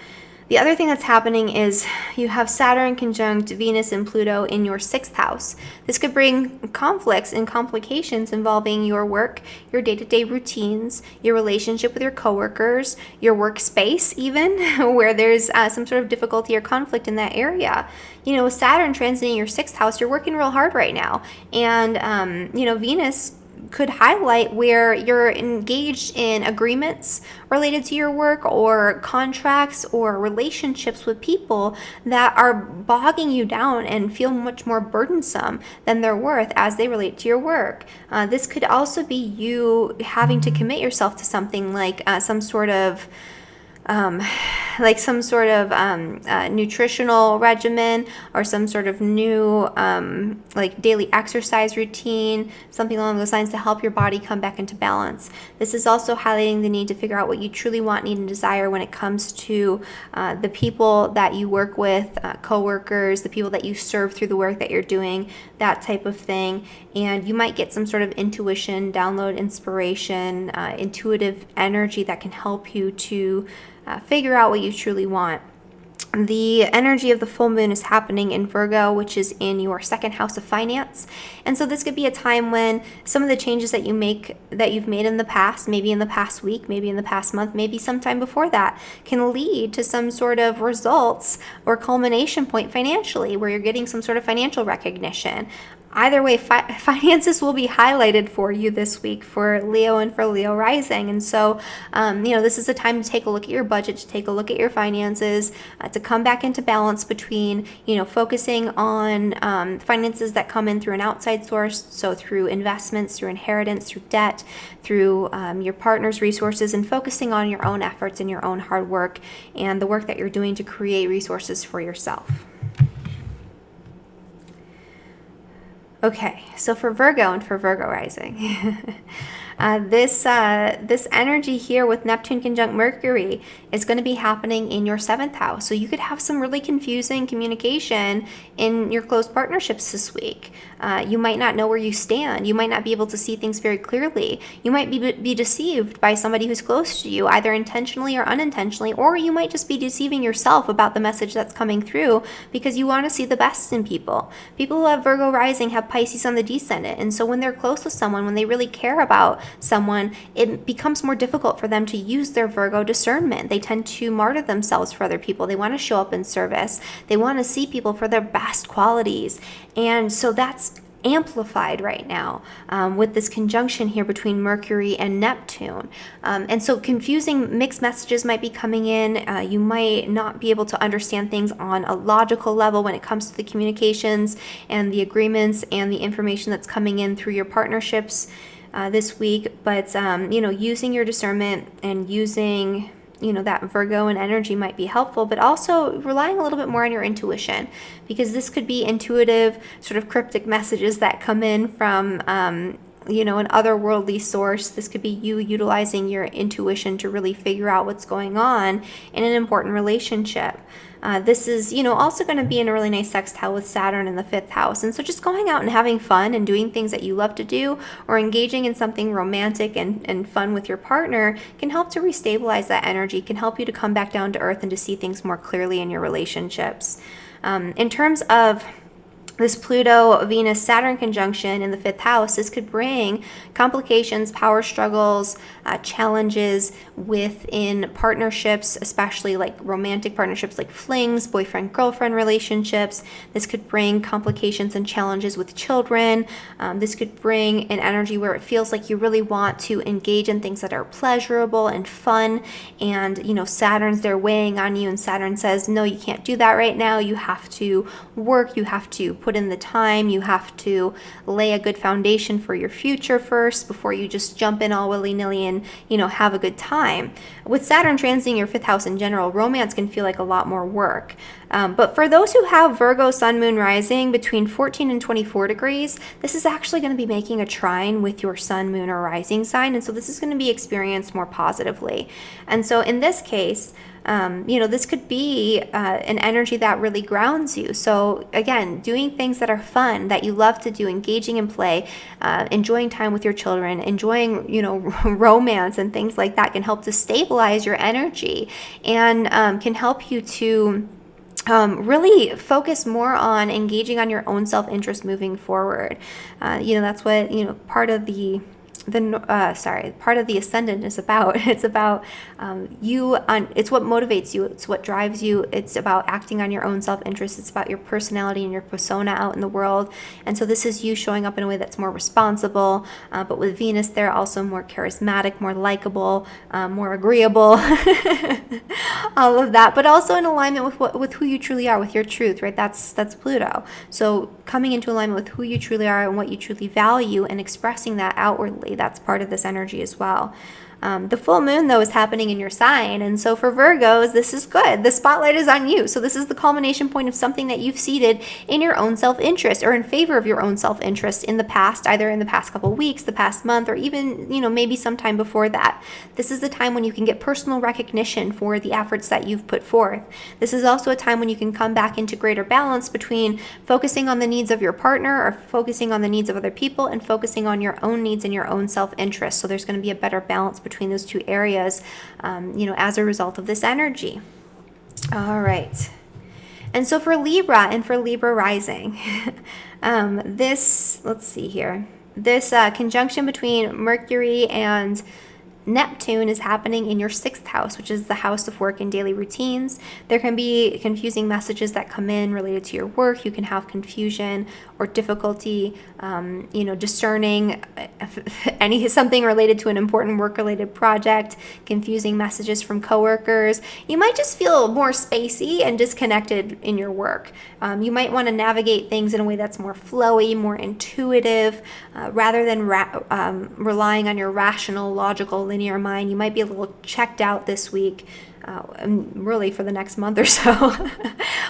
The other thing that's happening is you have Saturn conjunct Venus and Pluto in your 6th house. This could bring conflicts and complications involving your work, your day-to-day routines, your relationship with your coworkers, your workspace even, where there's some sort of difficulty or conflict in that area. With Saturn transiting your 6th house, you're working real hard right now. And, Venus could highlight where you're engaged in agreements related to your work, or contracts or relationships with people that are bogging you down and feel much more burdensome than they're worth as they relate to your work. This could also be you having to commit yourself to something like some sort of like some sort of nutritional regimen or some sort of new like daily exercise routine, something along those lines to help your body come back into balance. This is also highlighting the need to figure out what you truly want, need, and desire when it comes to the people that you work with, coworkers, the people that you serve through the work that you're doing, that type of thing. And you might get some sort of intuition, download inspiration, intuitive energy that can help you to figure out what you truly want. The energy of the full moon is happening in Virgo, which is in your second house of finance. And so this could be a time when some of the changes that you've made in the past, maybe in the past week, maybe in the past month, maybe sometime before that, can lead to some sort of results or culmination point financially, where you're getting some sort of financial recognition. Either way, finances will be highlighted for you this week for Leo and for Leo rising. And so, this is a time to take a look at your budget, to take a look at your finances, to come back into balance between, focusing on finances that come in through an outside source. So through investments, through inheritance, through debt, through your partner's resources, and focusing on your own efforts and your own hard work and the work that you're doing to create resources for yourself. Okay, so for Virgo and for Virgo rising, this energy here with Neptune conjunct Mercury is going to be happening in your 7th house. So you could have some really confusing communication in your close partnerships this week. You might not know where you stand. You might not be able to see things very clearly. You might be deceived by somebody who's close to you, either intentionally or unintentionally, or you might just be deceiving yourself about the message that's coming through because you want to see the best in people. People who have Virgo rising have Pisces on the descendant, and so when they're close with someone, when they really care about someone, it becomes more difficult for them to use their Virgo discernment. They tend to martyr themselves for other people. They want to show up in service. They want to see people for their best qualities, and so that's amplified right now with this conjunction here between Mercury and Neptune. And so confusing mixed messages might be coming in. You might not be able to understand things on a logical level when it comes to the communications and the agreements and the information that's coming in through your partnerships this week. But, using your discernment and using that Virgo and energy might be helpful, but also relying a little bit more on your intuition, because this could be intuitive, sort of cryptic messages that come in from, an otherworldly source. This could be you utilizing your intuition to really figure out what's going on in an important relationship. This is, also going to be in a really nice sextile with Saturn in the 5th house. And so just going out and having fun and doing things that you love to do, or engaging in something romantic and fun with your partner, can help to restabilize that energy, can help you to come back down to earth and to see things more clearly in your relationships. In terms of this Pluto-Venus-Saturn conjunction in the 5th house, this could bring complications, power struggles, challenges within partnerships, especially like romantic partnerships like flings, boyfriend-girlfriend relationships. This could bring complications and challenges with children. This could bring an energy where it feels like you really want to engage in things that are pleasurable and fun, and Saturn's there weighing on you, and Saturn says, no, you can't do that right now. You have to work, you have to put in the time, you have to lay a good foundation for your future first before you just jump in all willy-nilly and have a good time. With Saturn transiting your 5th house in general, romance can feel like a lot more work. But for those who have Virgo sun moon rising between 14 and 24 degrees, this is actually going to be making a trine with your sun, moon, or rising sign, and so this is going to be experienced more positively. And so in this case, this could be an energy that really grounds you. So again, doing things that are fun, that you love to do, engaging in play, enjoying time with your children, enjoying, romance and things like that can help to stabilize your energy and can help you to really focus more on engaging on your own self-interest moving forward. That's what, part of the ascendant is about. It's about it's what motivates you, it's what drives you, it's about acting on your own self-interest, it's about your personality and your persona out in the world. And so this is you showing up in a way that's more responsible, but with Venus there, also more charismatic, more likable, more agreeable, all of that, but also in alignment with who you truly are, with your truth, right? That's Pluto. So coming into alignment with who you truly are and what you truly value and expressing that outwardly, that's part of this energy as well. The full moon, though, is happening in your sign. And so for Virgos, this is good. The spotlight is on you. So this is the culmination point of something that you've seeded in your own self-interest or in favor of your own self-interest in the past, either in the past couple weeks, the past month, or even, maybe sometime before that. This is the time when you can get personal recognition for the efforts that you've put forth. This is also a time when you can come back into greater balance between focusing on the needs of your partner or focusing on the needs of other people and focusing on your own needs and your own self-interest. So there's going to be a better balance between those two areas, as a result of this energy. All right. And so for Libra and for Libra rising, let's see here. This conjunction between Mercury and Neptune is happening in your 6th house, which is the house of work and daily routines. There can be confusing messages that come in related to your work. You can have confusion or difficulty, discerning something related to an important work-related project, confusing messages from coworkers. You might just feel more spacey and disconnected in your work. You might want to navigate things in a way that's more flowy, more intuitive, rather than relying on your rational, logical, linear mind. You might be a little checked out this week, and really for the next month or so.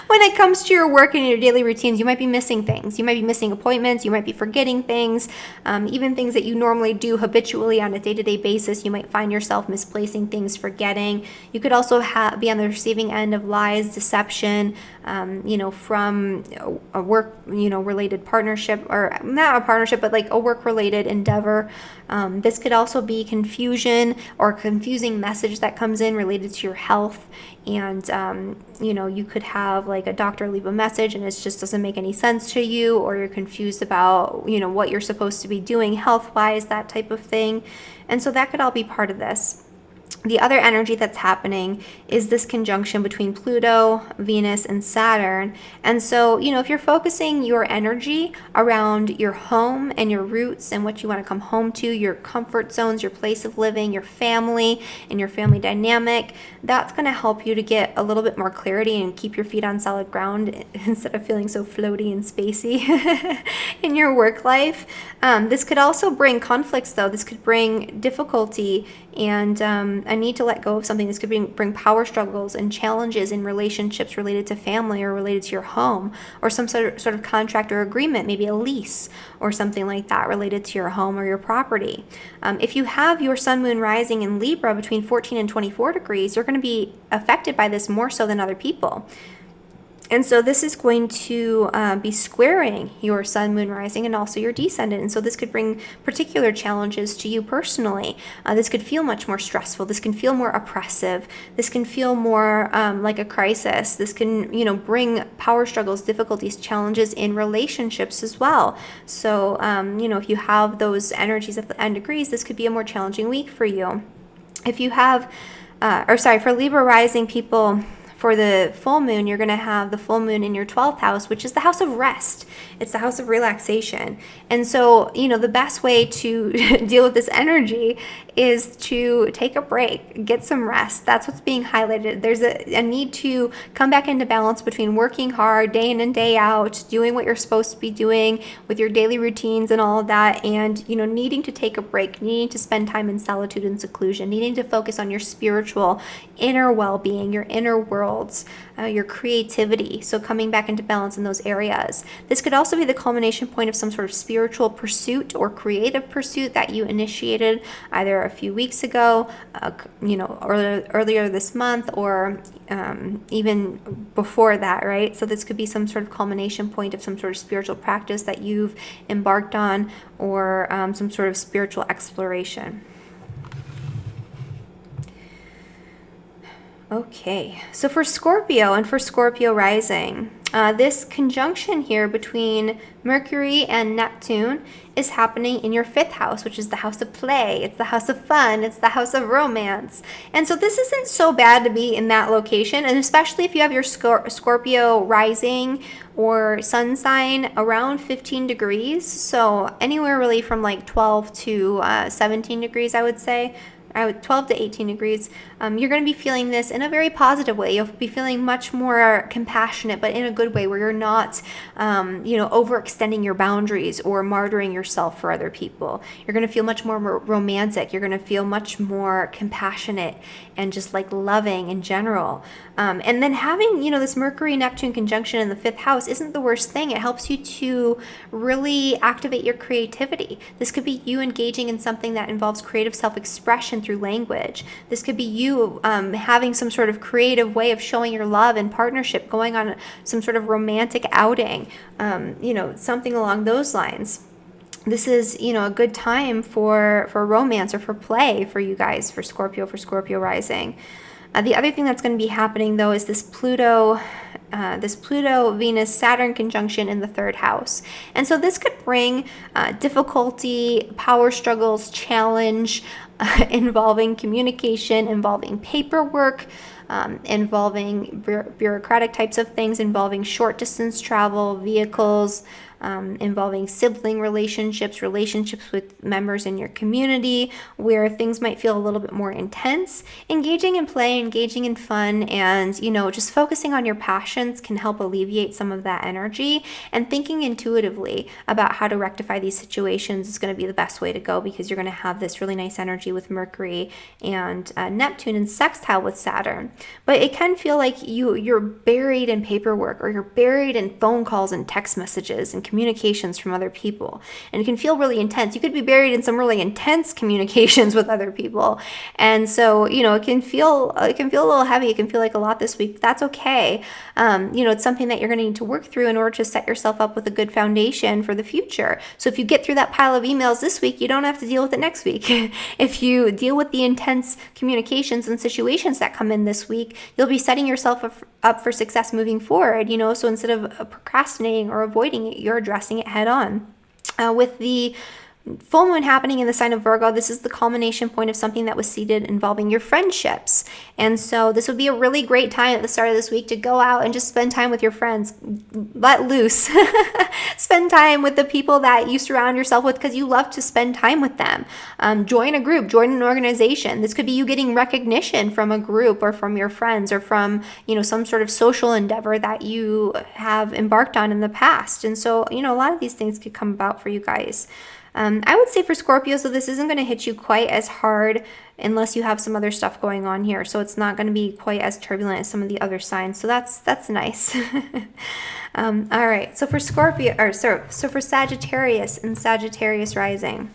When it comes to your work and your daily routines, you might be missing things. You might be missing appointments. You might be forgetting things, even things that you normally do habitually on a day-to-day basis. You might find yourself misplacing things, forgetting. You could also be on the receiving end of lies, deception, from a work, related partnership, or not a partnership, but like a work-related endeavor. This could also be confusion or confusing message that comes in related to your health. And, you could have like a doctor leave a message and it just doesn't make any sense to you, or you're confused about, what you're supposed to be doing health-wise, that type of thing. And so that could all be part of this. The other energy that's happening is this conjunction between Pluto, Venus, and Saturn. And so, if you're focusing your energy around your home and your roots and what you want to come home to, your comfort zones, your place of living, your family, and your family dynamic, that's going to help you to get a little bit more clarity and keep your feet on solid ground instead of feeling so floaty and spacey in your work life. This could also bring conflicts, though. This could bring difficulty and a need to let go of something. This could bring power struggles and challenges in relationships related to family or related to your home, or some sort of contract or agreement, maybe a lease or something like that related to your home or your property. If you have your sun, moon rising in Libra between 14 and 24 degrees, you're going to be affected by this more so than other people. And so this is going to be squaring your sun, moon, rising, and also your descendant. And so this could bring particular challenges to you personally. This could feel much more stressful. This can feel more oppressive. This can feel more like a crisis. This can, bring power struggles, difficulties, challenges in relationships as well. So, if you have those energies at the end degrees, this could be a more challenging week for you. If you have, for Libra rising people, for the full moon, you're going to have the full moon in your 12th house, which is the house of rest. It's the house of relaxation. And so, the best way to deal with this energy is to take a break, get some rest. That's what's being highlighted. There's a need to come back into balance between working hard day in and day out, doing what you're supposed to be doing with your daily routines and all of that, and, needing to take a break, needing to spend time in solitude and seclusion, needing to focus on your spiritual inner well-being, your inner worlds, your creativity. So coming back into balance in those areas. This could also be the culmination point of some sort of spiritual pursuit or creative pursuit that you initiated either a few weeks ago, earlier this month, or even before that, right? So this could be some sort of culmination point of some sort of spiritual practice that you've embarked on, or some sort of spiritual exploration. Okay, so for Scorpio and for Scorpio rising, this conjunction here between Mercury and Neptune is happening in your 5th house, which is the house of play. It's the house of fun. It's the house of romance. And so this isn't so bad to be in that location, and especially if you have your Scorpio rising or sun sign around 15 degrees. So anywhere really from like 12 to 17 degrees, I would say. 12 to 18 degrees, you're going to be feeling this in a very positive way. You'll be feeling much more compassionate, but in a good way, where you're not, overextending your boundaries or martyring yourself for other people. You're going to feel much more romantic. You're going to feel much more compassionate and just like loving in general. And then having, this Mercury-Neptune conjunction in the 5th house isn't the worst thing. It helps you to really activate your creativity. This could be you engaging in something that involves creative self-expression through language. This could be you having some sort of creative way of showing your love and partnership, going on some sort of romantic outing, something along those lines. This is, a good time for romance or for play for you guys, for Scorpio rising. The other thing that's going to be happening, though, is this Pluto Venus Saturn conjunction in the 3rd house. And so this could bring difficulty, power struggles, challenge, involving communication, involving paperwork, involving bureaucratic types of things, involving short distance travel, vehicles, involving sibling relationships with members in your community, where things might feel a little bit more intense. Engaging in play, engaging in fun, and just focusing on your passions can help alleviate some of that energy. And thinking intuitively about how to rectify these situations is going to be the best way to go, because you're going to have this really nice energy with Mercury and Neptune in sextile with Saturn. But it can feel like you're buried in paperwork, or you're buried in phone calls and text messages and communications from other people, and it can feel really intense. You could be buried in some really intense communications with other people, and so it can feel a little heavy. It can feel like a lot this week. That's okay. It's something that you're going to need to work through in order to set yourself up with a good foundation for the future. So if you get through that pile of emails this week, you don't have to deal with it next week. If you deal with the intense communications and situations that come in this week, you'll be setting yourself up for success moving forward. So instead of procrastinating or avoiding it, you're addressing it head on. With the full moon happening in the sign of Virgo, this is the culmination point of something that was seeded involving your friendships. And so this would be a really great time at the start of this week to go out and just spend time with your friends. Let loose. Spend time with the people that you surround yourself with, because you love to spend time with them. Join a group, join an organization. This could be you getting recognition from a group or from your friends, or from, some sort of social endeavor that you have embarked on in the past. And so, a lot of these things could come about for you guys. I would say for Scorpio, so this isn't going to hit you quite as hard unless you have some other stuff going on here. So it's not going to be quite as turbulent as some of the other signs. So that's nice. All right. So for for Sagittarius and Sagittarius rising,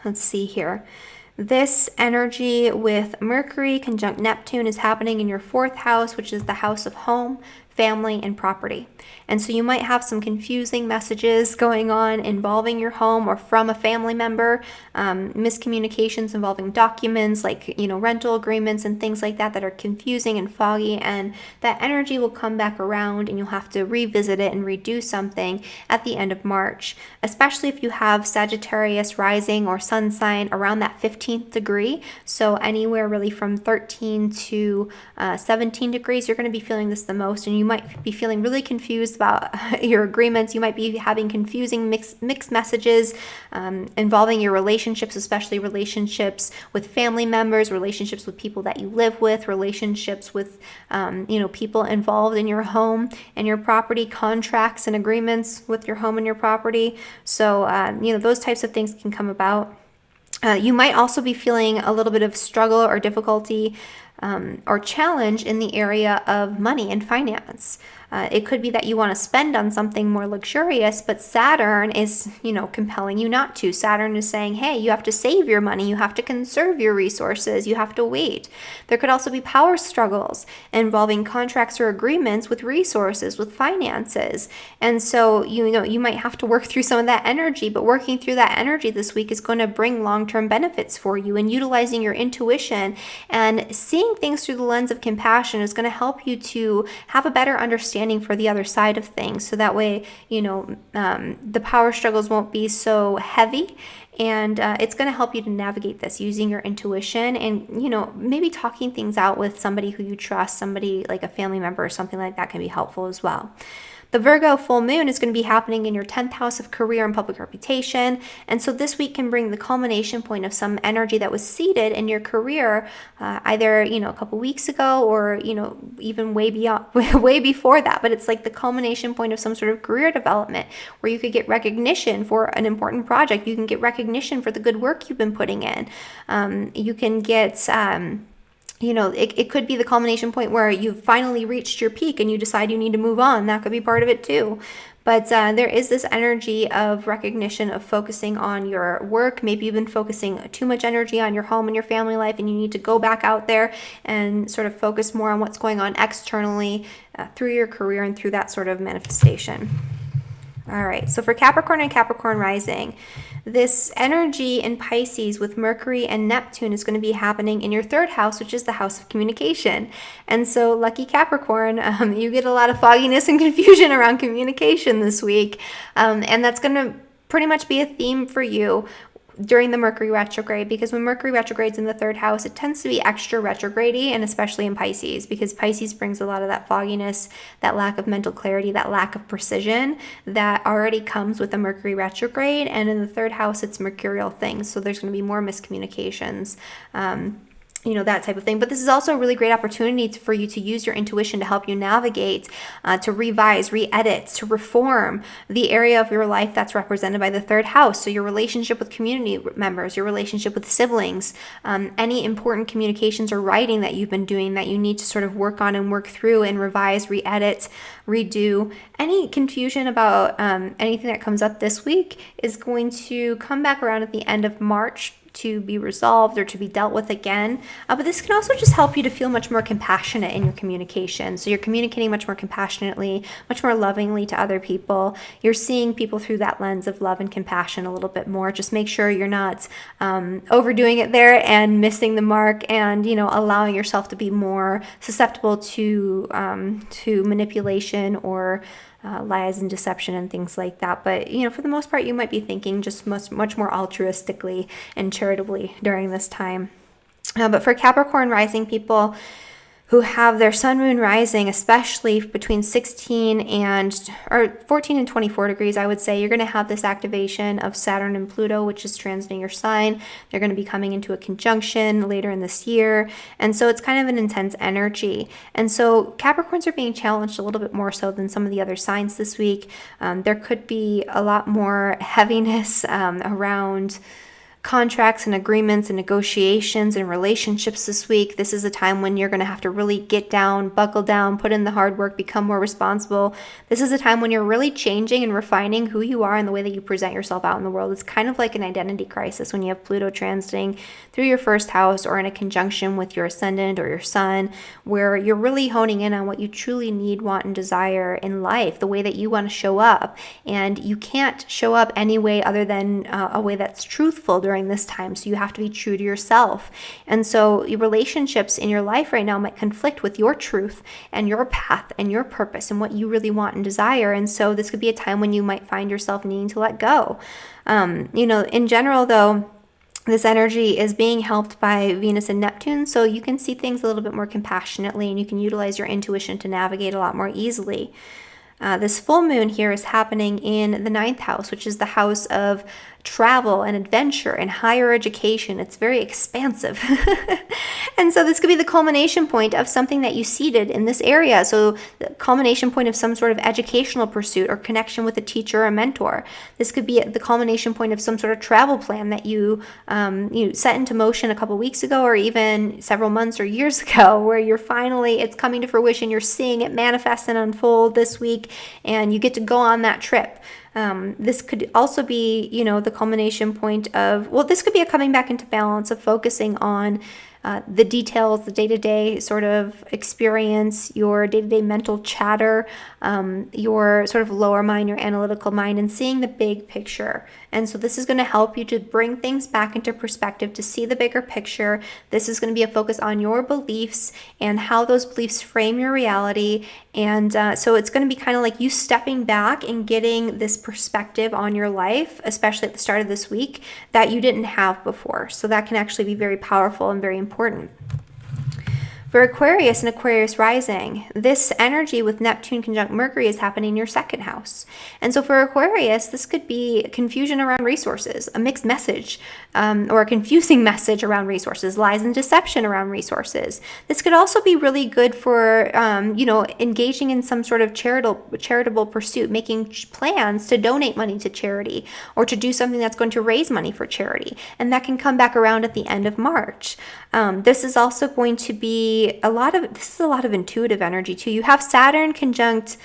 let's see here. This energy with Mercury conjunct Neptune is happening in your 4th house, which is the house of home, family, and property. And so you might have some confusing messages going on involving your home or from a family member, miscommunications involving documents like, rental agreements and things like that are confusing and foggy, and that energy will come back around and you'll have to revisit it and redo something at the end of March, especially if you have Sagittarius rising or sun sign around that 15th degree. So anywhere really from 13 to 17 degrees, you're going to be feeling this the most, and you might be feeling really confused about your agreements. You might be having confusing mixed messages involving your relationships, especially relationships with family members, relationships with people that you live with, relationships with people involved in your home and your property, contracts and agreements with your home and your property. So those types of things can come about. You might also be feeling a little bit of struggle or difficulty or challenge in the area of money and finance. It could be that you want to spend on something more luxurious, but Saturn is, compelling you not to. Saturn is saying, hey, you have to save your money, you have to conserve your resources, you have to wait. There could also be power struggles involving contracts or agreements with resources, with finances. And so, you might have to work through some of that energy, but working through that energy this week is going to bring long-term benefits for you, and utilizing your intuition and seeing things through the lens of compassion is going to help you to have a better understanding for the other side of things. So that way, the power struggles won't be so heavy, and it's going to help you to navigate this using your intuition and, maybe talking things out with somebody who you trust, somebody like a family member or something like that can be helpful as well. The Virgo full moon is going to be happening in your 10th house of career and public reputation. And so this week can bring the culmination point of some energy that was seeded in your career, either, a couple weeks ago or, even way beyond, way before that. But it's like the culmination point of some sort of career development where you could get recognition for an important project. You can get recognition for the good work you've been putting in. You can get, it could be the culmination point where you've finally reached your peak and you decide you need to move on. That could be part of it too. But there is this energy of recognition of focusing on your work. Maybe you've been focusing too much energy on your home and your family life, and you need to go back out there and sort of focus more on what's going on externally through your career and through that sort of manifestation. All right, so for Capricorn and Capricorn rising, this energy in Pisces with Mercury and Neptune is going to be happening in your 3rd house, which is the house of communication. And so lucky Capricorn, you get a lot of fogginess and confusion around communication this week. And that's going to pretty much be a theme for you during the Mercury retrograde, because when Mercury retrogrades in the 3rd house, it tends to be extra retrograde-y, and especially in Pisces, because Pisces brings a lot of that fogginess, that lack of mental clarity, that lack of precision that already comes with the Mercury retrograde. And in the 3rd house, it's mercurial things, so there's going to be more miscommunications, that type of thing. But this is also a really great opportunity for you to use your intuition to help you navigate, to revise, re-edit, to reform the area of your life that's represented by the 3rd house. So your relationship with community members, your relationship with siblings, any important communications or writing that you've been doing that you need to sort of work on and work through and revise, re-edit, redo. Any confusion about anything that comes up this week is going to come back around at the end of March to be resolved or to be dealt with again. But this can also just help you to feel much more compassionate in your communication. So you're communicating much more compassionately, much more lovingly to other people. You're seeing people through that lens of love and compassion a little bit more. Just make sure you're not overdoing it there and missing the mark, and allowing yourself to be more susceptible to manipulation or lies and deception and things like that. But for the most part, you might be thinking just much more altruistically and charitably during this time. But for Capricorn rising people who have their sun moon rising, especially between 14 and 24 degrees, I would say you're going to have this activation of Saturn and Pluto, which is transiting your sign. They're going to be coming into a conjunction later in this year. And so it's kind of an intense energy. And so Capricorns are being challenged a little bit more so than some of the other signs this week. There could be a lot more heaviness around contracts and agreements and negotiations and relationships this week. This is a time when you're going to have to really get down, buckle down, put in the hard work, become more responsible. This is a time when you're really changing and refining who you are and the way that you present yourself out in the world. It's kind of like an identity crisis when you have Pluto transiting through your 1st house or in a conjunction with your ascendant or your sun, where you're really honing in on what you truly need, want, and desire in life, the way that you want to show up. And you can't show up any way other than a way that's truthful during this time. So you have to be true to yourself. And so your relationships in your life right now might conflict with your truth and your path and your purpose and what you really want and desire. And so this could be a time when you might find yourself needing to let go. In general, though, this energy is being helped by Venus and Neptune, so you can see things a little bit more compassionately and you can utilize your intuition to navigate a lot more easily. This full moon here is happening in the 9th house, which is the house of travel and adventure and higher education. It's very expansive. And so this could be the culmination point of something that you seeded in this area. So the culmination point of some sort of educational pursuit or connection with a teacher or a mentor. This could be the culmination point of some sort of travel plan that you set into motion a couple weeks ago or even several months or years ago, where it's coming to fruition. You're seeing it manifest and unfold this week, and you get to go on that trip. This could also be, the culmination point of, this could be a coming back into balance of focusing on the details, the day-to-day sort of experience, your day-to-day mental chatter, your sort of lower mind, your analytical mind, and seeing the big picture. And so this is going to help you to bring things back into perspective, to see the bigger picture. This is going to be a focus on your beliefs and how those beliefs frame your reality. And so it's going to be kind of like you stepping back and getting this perspective on your life, especially at the start of this week, that you didn't have before. So that can actually be very powerful and very important. For Aquarius and Aquarius rising, this energy with Neptune conjunct Mercury is happening in your second house. And so for Aquarius, this could be confusion around resources, a mixed message, or a confusing message around resources, lies and deception around resources. This could also be really good for, engaging in some sort of charitable pursuit, making plans to donate money to charity or to do something that's going to raise money for charity. And that can come back around at the end of March. This is also going to be a lot of intuitive energy too. You have Saturn conjunct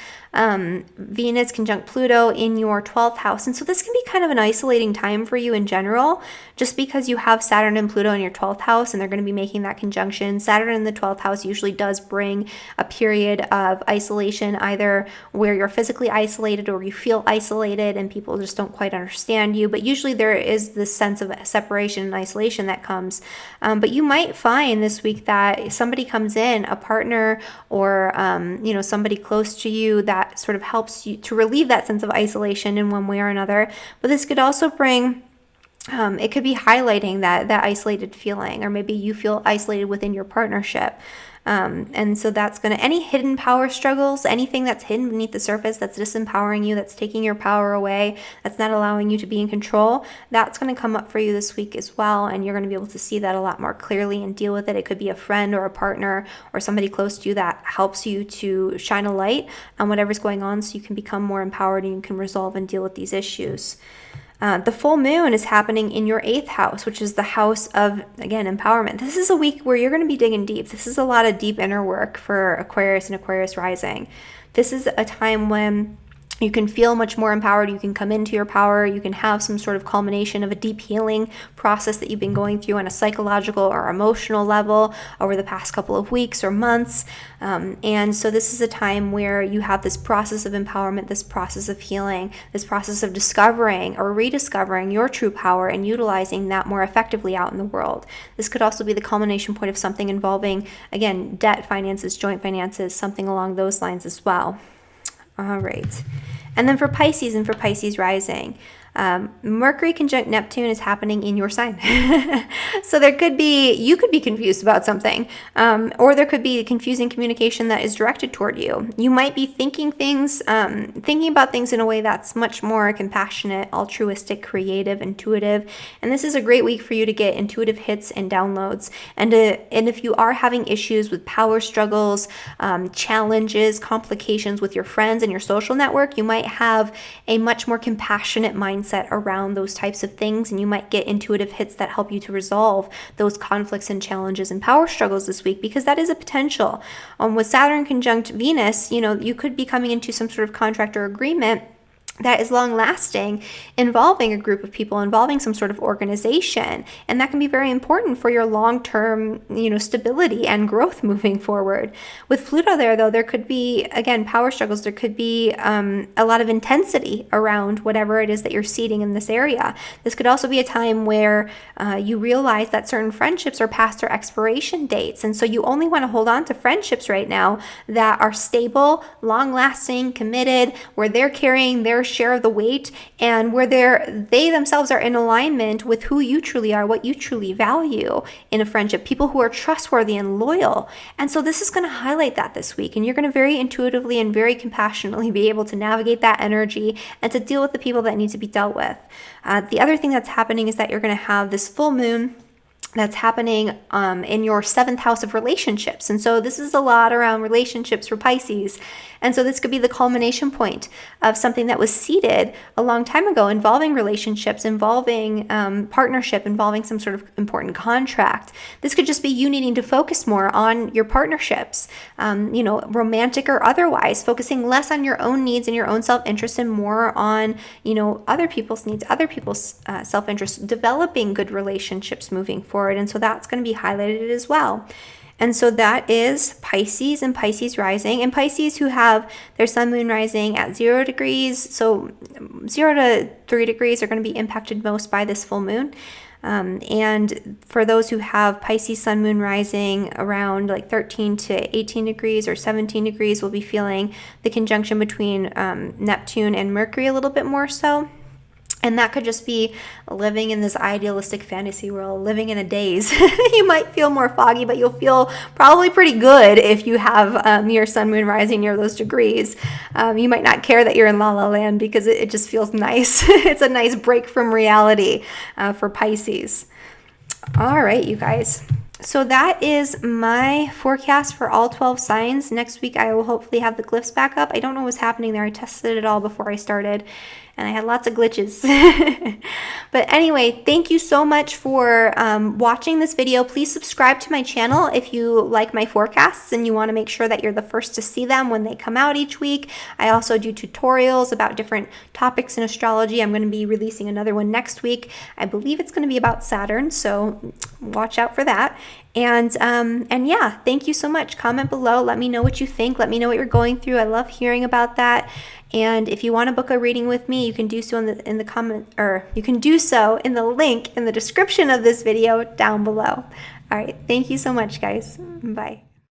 Venus conjunct Pluto in your 12th house. And so this can be kind of an isolating time for you in general, just because you have Saturn and Pluto in your 12th house and they're going to be making that conjunction. Saturn in the 12th house usually does bring a period of isolation, either where you're physically isolated or you feel isolated and people just don't quite understand you. But usually there is this sense of separation and isolation that comes. But you might find this week that somebody comes in, a partner or, somebody close to you that sort of helps you to relieve that sense of isolation in one way or another. But this could also bring, it could be highlighting that isolated feeling, or maybe you feel isolated within your partnership. And so that's going to, any hidden power struggles, anything that's hidden beneath the surface, that's disempowering you, that's taking your power away, that's not allowing you to be in control, that's going to come up for you this week as well. And you're going to be able to see that a lot more clearly and deal with it. It could be a friend or a partner or somebody close to you that helps you to shine a light on whatever's going on so you can become more empowered and you can resolve and deal with these issues. The full moon is happening in your 8th house, which is the house of, again, empowerment. This is a week where you're going to be digging deep. This is a lot of deep inner work for Aquarius and Aquarius rising. This is a time when you can feel much more empowered. You can come into your power. You can have some sort of culmination of a deep healing process that you've been going through on a psychological or emotional level over the past couple of weeks or months. And so this is a time where you have this process of empowerment, this process of healing, this process of discovering or rediscovering your true power and utilizing that more effectively out in the world. This could also be the culmination point of something involving, again, debt, finances, joint finances, something along those lines as well. All right. And then for Pisces and for Pisces rising, Mercury conjunct Neptune is happening in your sign. So you could be confused about something, or there could be confusing communication that is directed toward you. You might be thinking about things in a way that's much more compassionate, altruistic, creative, intuitive. And this is a great week for you to get intuitive hits and downloads. And if you are having issues with power struggles, challenges, complications with your friends and your social network, you might have a much more compassionate mindset around those types of things, and you might get intuitive hits that help you to resolve those conflicts and challenges and power struggles this week, because that is a potential. With Saturn conjunct Venus, you could be coming into some sort of contract or agreement that is long lasting, involving a group of people, involving some sort of organization. And that can be very important for your long-term, stability and growth moving forward. With Pluto there, though, there could be, again, power struggles. There could be a lot of intensity around whatever it is that you're seeding in this area. This could also be a time where you realize that certain friendships are past their expiration dates. And so you only want to hold on to friendships right now that are stable, long-lasting, committed, where they're carrying their share of the weight, and where they themselves are in alignment with who you truly are, what you truly value in a friendship, people who are trustworthy and loyal. And so this is going to highlight that this week, and you're going to very intuitively and very compassionately be able to navigate that energy and to deal with the people that need to be dealt with. The other thing that's happening is that you're going to have this full moon that's happening in your 7th house of relationships. And so this is a lot around relationships for Pisces. And so this could be the culmination point of something that was seeded a long time ago, involving relationships, involving partnership, involving some sort of important contract. This could just be you needing to focus more on your partnerships, romantic or otherwise, focusing less on your own needs and your own self-interest and more on, other people's needs, other people's self-interest, developing good relationships moving forward. And so that's going to be highlighted as well. And so that is Pisces and Pisces rising, and Pisces who have their sun moon rising at 0 degrees. So 0 to 3 degrees are going to be impacted most by this full moon. And for those who have Pisces sun moon rising around like 13 to 18 degrees or 17 degrees, will be feeling the conjunction between Neptune and Mercury a little bit more so. And that could just be living in this idealistic fantasy world, living in a daze. You might feel more foggy, but you'll feel probably pretty good if you have your sun, moon, rising near those degrees. You might not care that you're in La La Land because it just feels nice. It's a nice break from reality for Pisces. All right, you guys. So that is my forecast for all 12 signs. Next week, I will hopefully have the glyphs back up. I don't know what's happening there. I tested it all before I started, and I had lots of glitches. But anyway, thank you so much for watching this video. Please subscribe to my channel if you like my forecasts and you want to make sure that you're the first to see them when they come out each week. I also do tutorials about different topics in astrology. I'm going to be releasing another one next week. I believe it's going to be about Saturn, so watch out for that. And yeah, thank you so much. Comment below. Let me know what you think. Let me know what you're going through. I love hearing about that. And if you want to book a reading with me, you can do so in the comment, or you can do so in the link in the description of this video down below. All right. Thank you so much, guys. Bye.